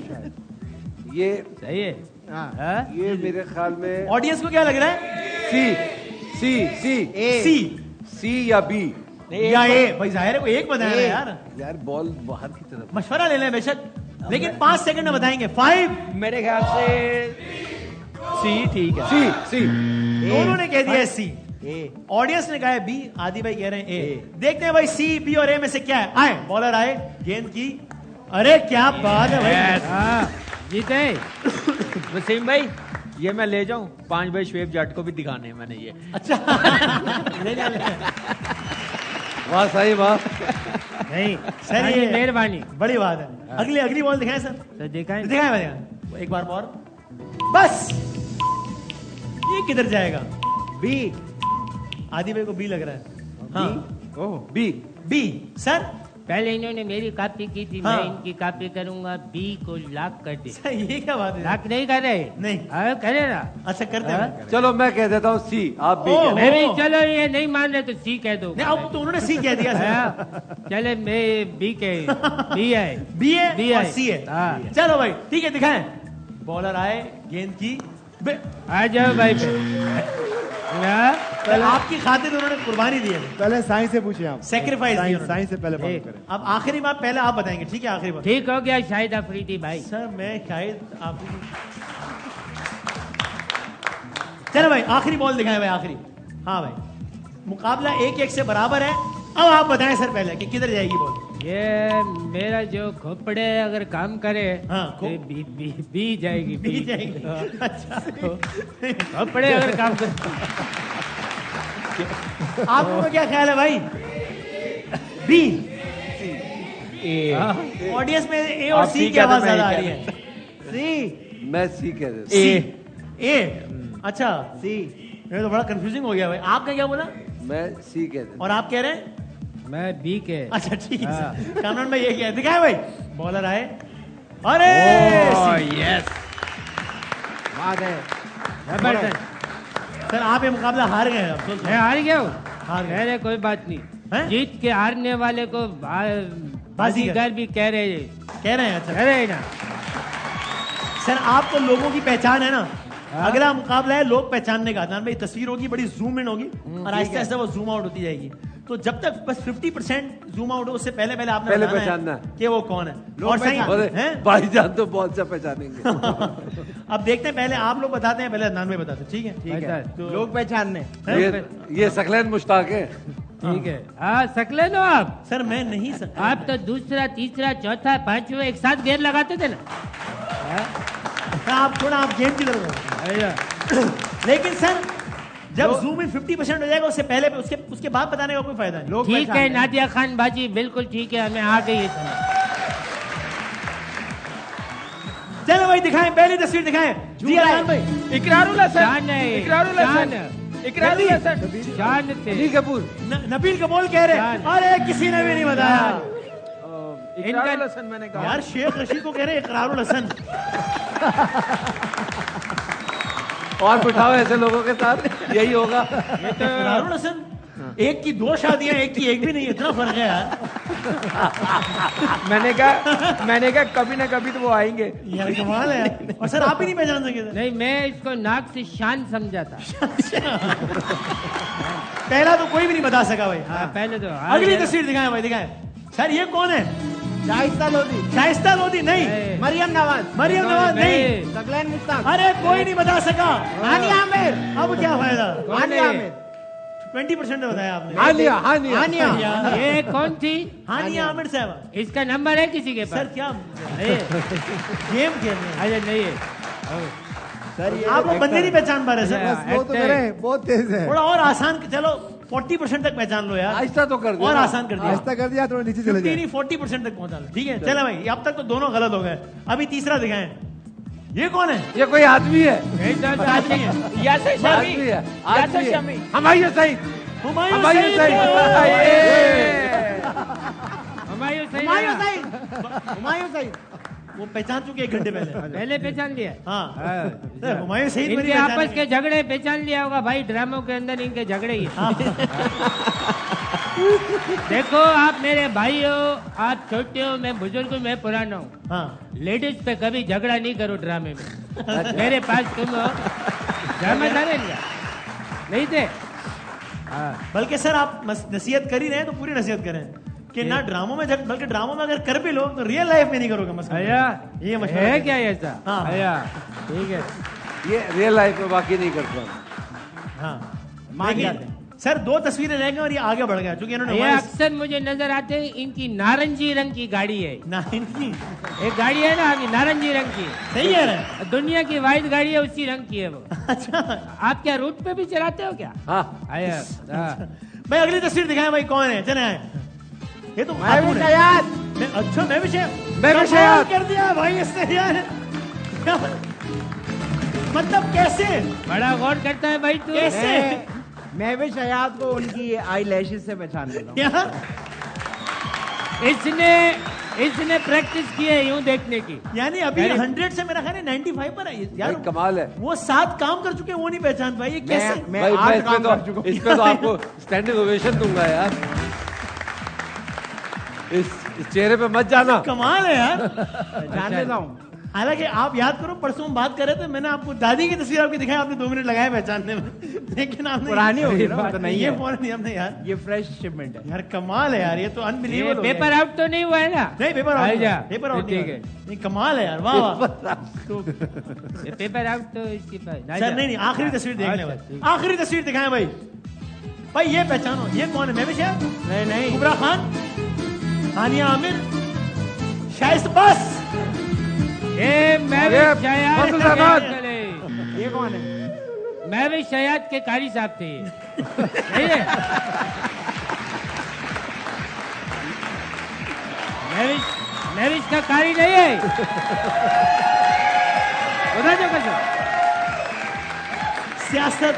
ये सही है। हाँ। हाँ? ये मेरे ख्याल में ऑडियंस को क्या लग रहा है? सी सी या बी। या ए? भाई जाहिर है कोई एक बताया ना ए। यार। यार बॉल बाहर की तरफ। मशवरा ले लें बेशक, लेकिन 5 सेकंड में बताएंगे। 5। मेरे ख्याल से सी ठीक है। सी दोनों ने कह दिया है सी, ए। ऑडियंस ने कहा है बी, आदि भाई कह रहे हैं ए। देखते हैं भाई सी, बी और ए में से क्या है। आए बॉलर आए, गेंद की, अरे क्या बात है भाई। हाँ, जीते। वसीम भाई, ये मैं ले जाऊं 5 भाई श्वेब जाट को भी दिखाने हैं मैंने ये। अच्छा ले जा, ले जा। वाह सही वाह। नहीं सर हाँ, ये मेहरबानी। बड़ी बात है। अगली बॉल दिखाएं सर। तो दिखाएं। दिखाएं एक बार और बस। ये किधर जाएगा? बी। आदि भाई को बी लग रहा है। हाँ ओह बी। B sir. पहले इन्होंने मेरी कॉपी की थी, हाँ। मैं इनकी कॉपी करूंगा। बी को लॉक कर दे। सर ये क्या बात है? लॉक नहीं कर रहे? नहीं। करे ना। अच्छा करते हाँ? हैं। चलो मैं कह देता हूँ सी, आप बी ओह। कह मैं भी चलो ये नहीं मान रहे तो सी कह दो। नहीं अब तो उन्होंने सी कह दिया सर। हाँ, चले मैं बी के बी है। बी है बी और है। सी है। हाँ। चलो भाई ठीक है दिखाएं। बॉलर आए गेंद की आ जाओ भाई पे। हाँ? आपकी खातिर उन्होंने कुर्बानी दी है। पहले साइंस से पूछे आप। Sacrifice दिया उन्होंने। साइंस से पहले बात करें। अब आखिरी बात पहले आप बताएंगे ठीक है? आखिरी बात ठीक हो गया शाहिद अफरीदी भाई। सर मैं शायद आपको चलो भाई आखिरी बॉल दिखाएं भाई आखिरी। हाँ भाई मुकाबला 1-1 से बराबर है। अब आप बताएं सर पहले कि किधर जाएगी बॉल? ये मेरा जो खोपड़े अगर काम करे हाँ, तो बी जाएगी। बी जाएगी। अच्छा खोपड़े अगर काम करे। आपको क्या ख्याल है भाई? बी। ऑडियंस में ए और आप सी सी की आवाज कहते हैं, ज्यादा आ मैं रही ये है। सी। मैं सी कह देता सी। ए। अच्छा सी। ये तो बड़ा कंफ्यूजिंग हो गया भाई। आपने क्या बोला? हूँ। मैं सी कह देता और आप कह रहे हैं? मैं बी के। अच्छा ठीक है हाँ। सर। कानून में ये क्या है? दिखाए भाई बॉलर आए। अरे यस बात है। जबरदस्त। सर आप ये मुकाबला हार गए हैं। अफसोस मैं हार गया हूँ। हार गए। अरे कोई बात नहीं। हैं? जीत के हारने वाले को बाजीगर भी कह रहे हैं। कह रहे हैं? अच्छा कह रहे हैं ना। सर आप तो लोगों की पहचान है ना। अगला मुकाबला है लोग पहचानने का। भाई तस्वीर होगी बड़ी जूम इन होगी और आहिस्ता आहिस्ता वो जूम आउट होती जाएगी। तो जब तक बस 50% जूम आउट हो उससे पहले आपने पहले बताना पहचानना है कि वो कौन है। लोग और सही हूँ। हैं? भाईजान तो बहुत अच्छा पहचानेंगे। अब देखते हैं पहले आप लोग बताते हैं पहले अदनान भाई बताते हैं ठीक है? ठीक है। तो- लोग पहचानने। ये सकलैन मुश्ताक है। ठीक है। हाँ सकले लो आप। सर मैं नहीं सकता। आप तो दूसरा तीसरा चौथा पांचवा एक साथ गेर लगाते थे ना। आप थोड़ा आप गेम की तरफ। लेकिन सर जब जूम इन 50% हो जाएगा उससे पहले उसके बाद बताने का कोई फायदा नहीं। लोग ठीक है पहचानने। नादिया खान बाजी बिल्कुल ठीक है। हमें आ गई है समझ। चलो भाई दिखाएं पहली तस्वीर दिखाएं। जी अदनान भाई। इकरारुल हसन। शान है। इकरारुल हसन। इकरारुल हसन। शान से। अली कपूर। नबील कबूल कह रहे हैं। अरे किसी ने भी नहीं बताया इकरारुल हसन मैंने कहा। यार। शेख रशीद को कह रहे हैं इकरारुल हसन। और बिठाओ ऐसे लोगों के साथ यही होगा। ये तो इकरारुल हसन एक की 2 शादियां एक की एक भी नहीं। इतना फर्क है यार। मैंने कहा कभी ना कभी तो वो आएंगे। यार कमाल है यार। और सर आप ही नहीं पहचान सके थे? नहीं मैं इसको नाक से शान समझा था। पहला तो कोई भी नहीं बता सका भाई। हाँ, पहले तो अगली तस्वीर दिखाएं भाई दिखाएं। सर ये कौन है? शाइस्ता लोधी। शाइस्ता लोधी नहीं। नहीं। मरियम नवाज। मरियम नवाज नहीं। सकलैन मुश्ताक। अरे कोई नहीं बता सका। हानिया आमिर। अब क्या फायदा? हानिया आमिर। 20% ने बताया आपने। हानिया हानिया हानिया। ये कौन थी? हानिया आमिर साहब। इसका नंबर है किसी के सर पास? क्या नहीं। गेम खेल रहे हैं? अरे नहीं है। सर ये आप लोग बंदे नहीं पहचान पा रहे सर। बस वो तो करें बहुत तेज है। थोड़ा और आसान चलो 40% तक पहचान लो यार। आहिस्ता तो कर दो और ना। आसान कर दिया। आहिस्ता कर दिया थोड़ा नीचे चले 50 जाए। नहीं 40% तक पहुंचा लो। ठीक है चलो भाई अब तक तो दोनों गलत हो गए। अभी तीसरा दिखाएं। ये कौन है? ये कोई आदमी है। नहीं तो आदमी है। यासर शमी। आदमी है। यासर आदमी शमी। है। हमायूं सईद। हुमायूं हमायूं सईद। सईद। हमायूं सही हुमायूं है। सईद। हुमायूं सईद। वो पहचान चुके 1 घंटे पहले। पहले पहचान लिया। हाँ सर, हुमायूं सईद मेरी इनके पहचान आपस है। के झगड़े पहचान लिया होगा भाई। ड्रामों के अंदर इनके झगड़े ही है। देखो आप मेरे भाई हो, आप छोटे हो, मैं बुजुर्ग हूँ, मैं पुराना हूँ। हाँ लेडीज पे कभी झगड़ा नहीं करो ड्रामे में। मेरे पास तुम हो। ड्रामा था ना इनका? नहीं थे। हाँ बल्कि सर आप नसीहत कर ही रहे हैं तो पूरी नसीहत करें कि ना ड्रामों में बल्कि ड्रामों में अगर कर भी लो तो रियल लाइफ में नहीं करोगे मसला। भैया ये मशवरा है है। क्या ऐसा? हाँ। भैया ठीक है। ये रियल लाइफ में बाकी नहीं करता। हाँ मान लेकिन जाते हैं। सर 2 तस्वीरें रह गई और ये आगे बढ़ गया क्योंकि इन्होंने ये वॉइस अक्सर मुझे नजर आते हैं, इनकी नारंगी रंग की गाड़ी है। ना इनकी एक गाड़ी है ना अभी नारंगी रंग की, सही है ना? दुनिया की वाइट गाड़ी है, उसी रंग की है वो। अच्छा आप क्या रूट पे भी चलाते हो क्या? हाँ आया, हाँ। भाई अगली तस्वीर दिखाएं भाई कौन है, चले आए। ये तो मैं भी खातून है। शायद अच्छा मैं भी शायद मैं भी कमाल शायद। कर दिया भाई इसने यार। मतलब कैसे बड़ा गौर करता है भाई तू। कैसे? मैं भी शायद को उनकी आई लैशेस से पहचान लेता हूँ। क्या? इसने प्रैक्टिस की है यूं देखने की। यानी अभी 100 से मेरा ख्याल है 95 पर है यार। भाई कमाल है। वो 7 काम कर चुके हैं, वो नहीं पहचान पाई, ये कैसे? मैं भाई 8 इस पे काम कर चुका हूँ। इस पे तो आपको स्टैंडिंग ओवेशन दूंगा यार। इस चेहरे पे मत जाना। कमाल है यार। जान लेता हूँ। हालांकि आप याद करो परसों हम बात कर रहे थे, मैंने आपको दादी की तस्वीर आपकी दिखाई, आपने 2 मिनट लगाए पहचानने में, लेकिन आपने पुरानी हो गई ना, वो तो नहीं ये है। फोन नहीं हमने यार। ये फ्रेश शिपमेंट है। यार कमाल है यार, ये तो ये अनबिलीवेबल। पेपर आउट तो नहीं हुआ है ना? नहीं पेपर आउट, आजा। पेपर आउट ठीक नहीं है। हुआ। नहीं कमाल है यार, वाह वाह। तो ये पेपर आउट तो इसके पास। सर नहीं आखिरी तस्वीर देख लें अच्छा, भाई, ठीक। आखिरी तस्वीर दिखाएं भाई। भाई ये पहचानो, ये कौन है? मैं भी शायद नहीं कुबरा खान, हानिया आमिर, शाइस्त बस। ये मैं भी ये शयाद फजल के- रहमान। चले। ये कौन है? मैं भी शयाद के कारी साहब थे ये। सही है? मैं भी इसका कारी नहीं है। बता दो कैसे? सियासत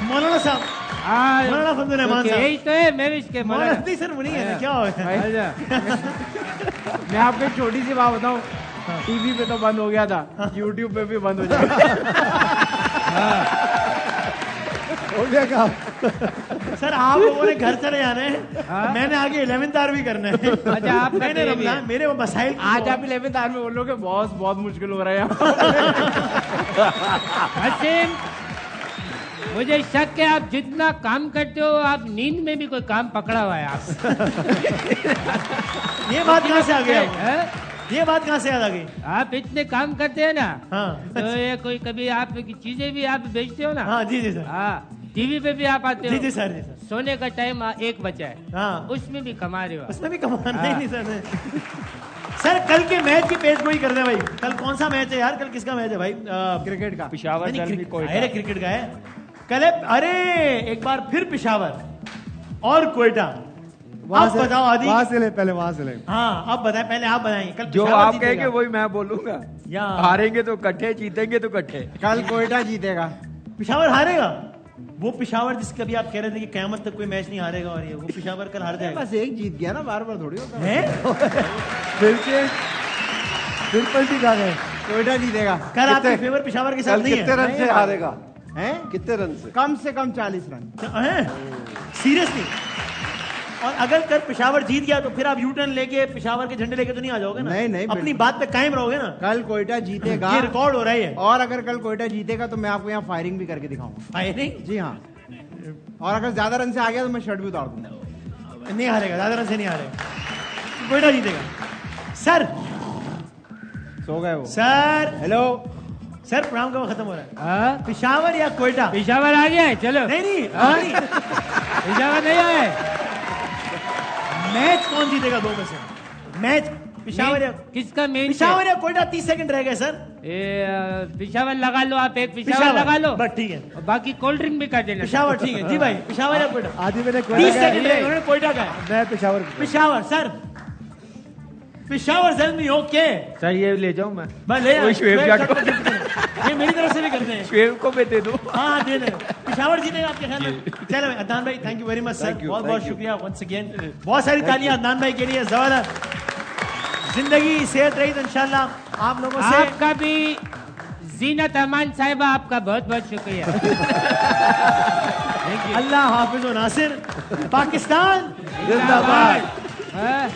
मौलाना साहब, हाँ, मौलाना फजल रहमान ओके, साहब। यही तो है मैं भी इसके मौलाना नहीं सर, वो नहीं है, क्या हो गया? आजा। मैं आपको एक छोटी सी बात बताऊं, टीवी पे तो बंद हो गया था, यूट्यूब पे भी बंद हो जाएगा। हो गया काम। सर आप लोगों ने घर चले जाना है, मैंने आगे 11th आवर भी करना है। अच्छा, आपका मैंने तो ये भी रमजान है। मेरे वो मसाइल आज आप 11th आवर में बोलोगे बॉस बहुत मुश्किल हो रहा है यहाँ। हसीन, मुझे शक है आप जितना काम करते हो आप नींद में भी कोई काम पकड़ा हुआ है आप। ये बात कहाँ से आ गई आपको? हैं? ये बात कहाँ से याद आ गई? आप इतने काम करते हैं ना, हाँ तो ये कोई कभी आप की चीजें भी आप बेचते हो ना? हाँ जी जी सर, हाँ, टीवी पे भी आप आते हो। जी जी सर, जी सर। सोने का टाइम 1 बचा है, हाँ उसमें भी कमा रहे हो आप। उसमें भी कमान हाँ। नहीं सर। सर कल के मैच की पेश गोई कर रहे हैं भाई। कल कौन सा मैच है यार? कल किसका मैच है भाई? क्रिकेट का। पिशावर नहीं, दल भी कोयटा। अरे क्रिकेट का है कल है। अरे एक बार फिर पिशावर और कोयटा। आप बताओ आदि। वहां से ले, पहले वहां से ले। हाँ आप बताएं, पहले आप बताएंगे। कल जो पिशावर आप जीतेगा। कहेंगे वही मैं बोलूंगा। या हारेंगे तो इकट्ठे, जीतेंगे तो इकट्ठे। कल कोयटा जीतेगा। पिशावर हारेगा। वो पिशावर जिसके अभी आप कह रहे थे कि कयामत तक कोई मैच नहीं हारेगा, और ये वो पिशावर कल हार जाएगा। बस एक जीत गया ना, बार बार थोड़ी होता है। हैं? फिर पलटी खा गए। कोयटा जीतेगा। कल आपके फेवर पिशावर के साथ कल नहीं कितने है? रन से हारेगा? हैं? कितने रन से? कम से कम 40 रन। सीरियसली? और अगर कल पिशावर जीत गया तो फिर आप यू टर्न लेके पिशावर के झंडे लेके तो नहीं आ जाओगे ना? नहीं, नहीं, अपनी बिल्कुल। बात पे कायम रहोगे ना? कल कोयटा जीतेगा। ये रिकॉर्ड हो रहा है। और अगर कल कोयटा जीतेगा तो मैं आपको यहाँ फायरिंग भी करके दिखाऊंगा। फायरिंग? जी हाँ। और अगर ज्यादा रन से आ गया तो मैं शर्ट भी उतार दूंगा। नहीं हारेगा, ज्यादा रन से नहीं हारेगा, कोयटा जीतेगा। सर सो गए वो। Sir hello. सर प्रोग्राम कब खत्म हो रहा है? हाँ? पिशावर या कोयटा? पेशावर आ गया है, चलो। नहीं नहीं, हाँ? नहीं। पेशावर नहीं आए। मैच कौन जीतेगा 2 में से? मैच पिशावर या किसका मेन? पिशावर या कोयटा? 30 सेकंड रह गए सर। पिशावर लगा लो, आप एक पिशावर लगा लो, बस ठीक है। और बाकी कोल्ड ड्रिंक भी कर देना। पिशावर ठीक है जी भाई। पिशावर या कोयटा? आदि मैंने 30 कोयटा सेकंड रह गए, उन्होंने कोयटा का है। मैं पेशावर। पिशावर सर, पिशावर सेल मी ओके। सर ये ले जाऊं मैं? बस ले वही शुएब शुएब जाट को। ये मेरी तरफ से भी करते हैं। शुएब को मैं दे दूं। हाँ दे दे। पिशावर जीतेगा आपके ख्याल में? चलो भाई, अदनान भाई thank you very much sir, बहुत बहुत शुक्रिया वंस अगेन। बहुत सारी तालियां अदनान भाई के लिए, जबरदस्त। जिंदगी सेहत रही तो इंशाल्लाह आप लोगों से। आपका भी जीनत अमान साहिबा, आपका बहुत बहुत शुक्रिया। अल्लाह हाफिज व नासिर। पाकिस्तान जिंदाबाद। हाँ?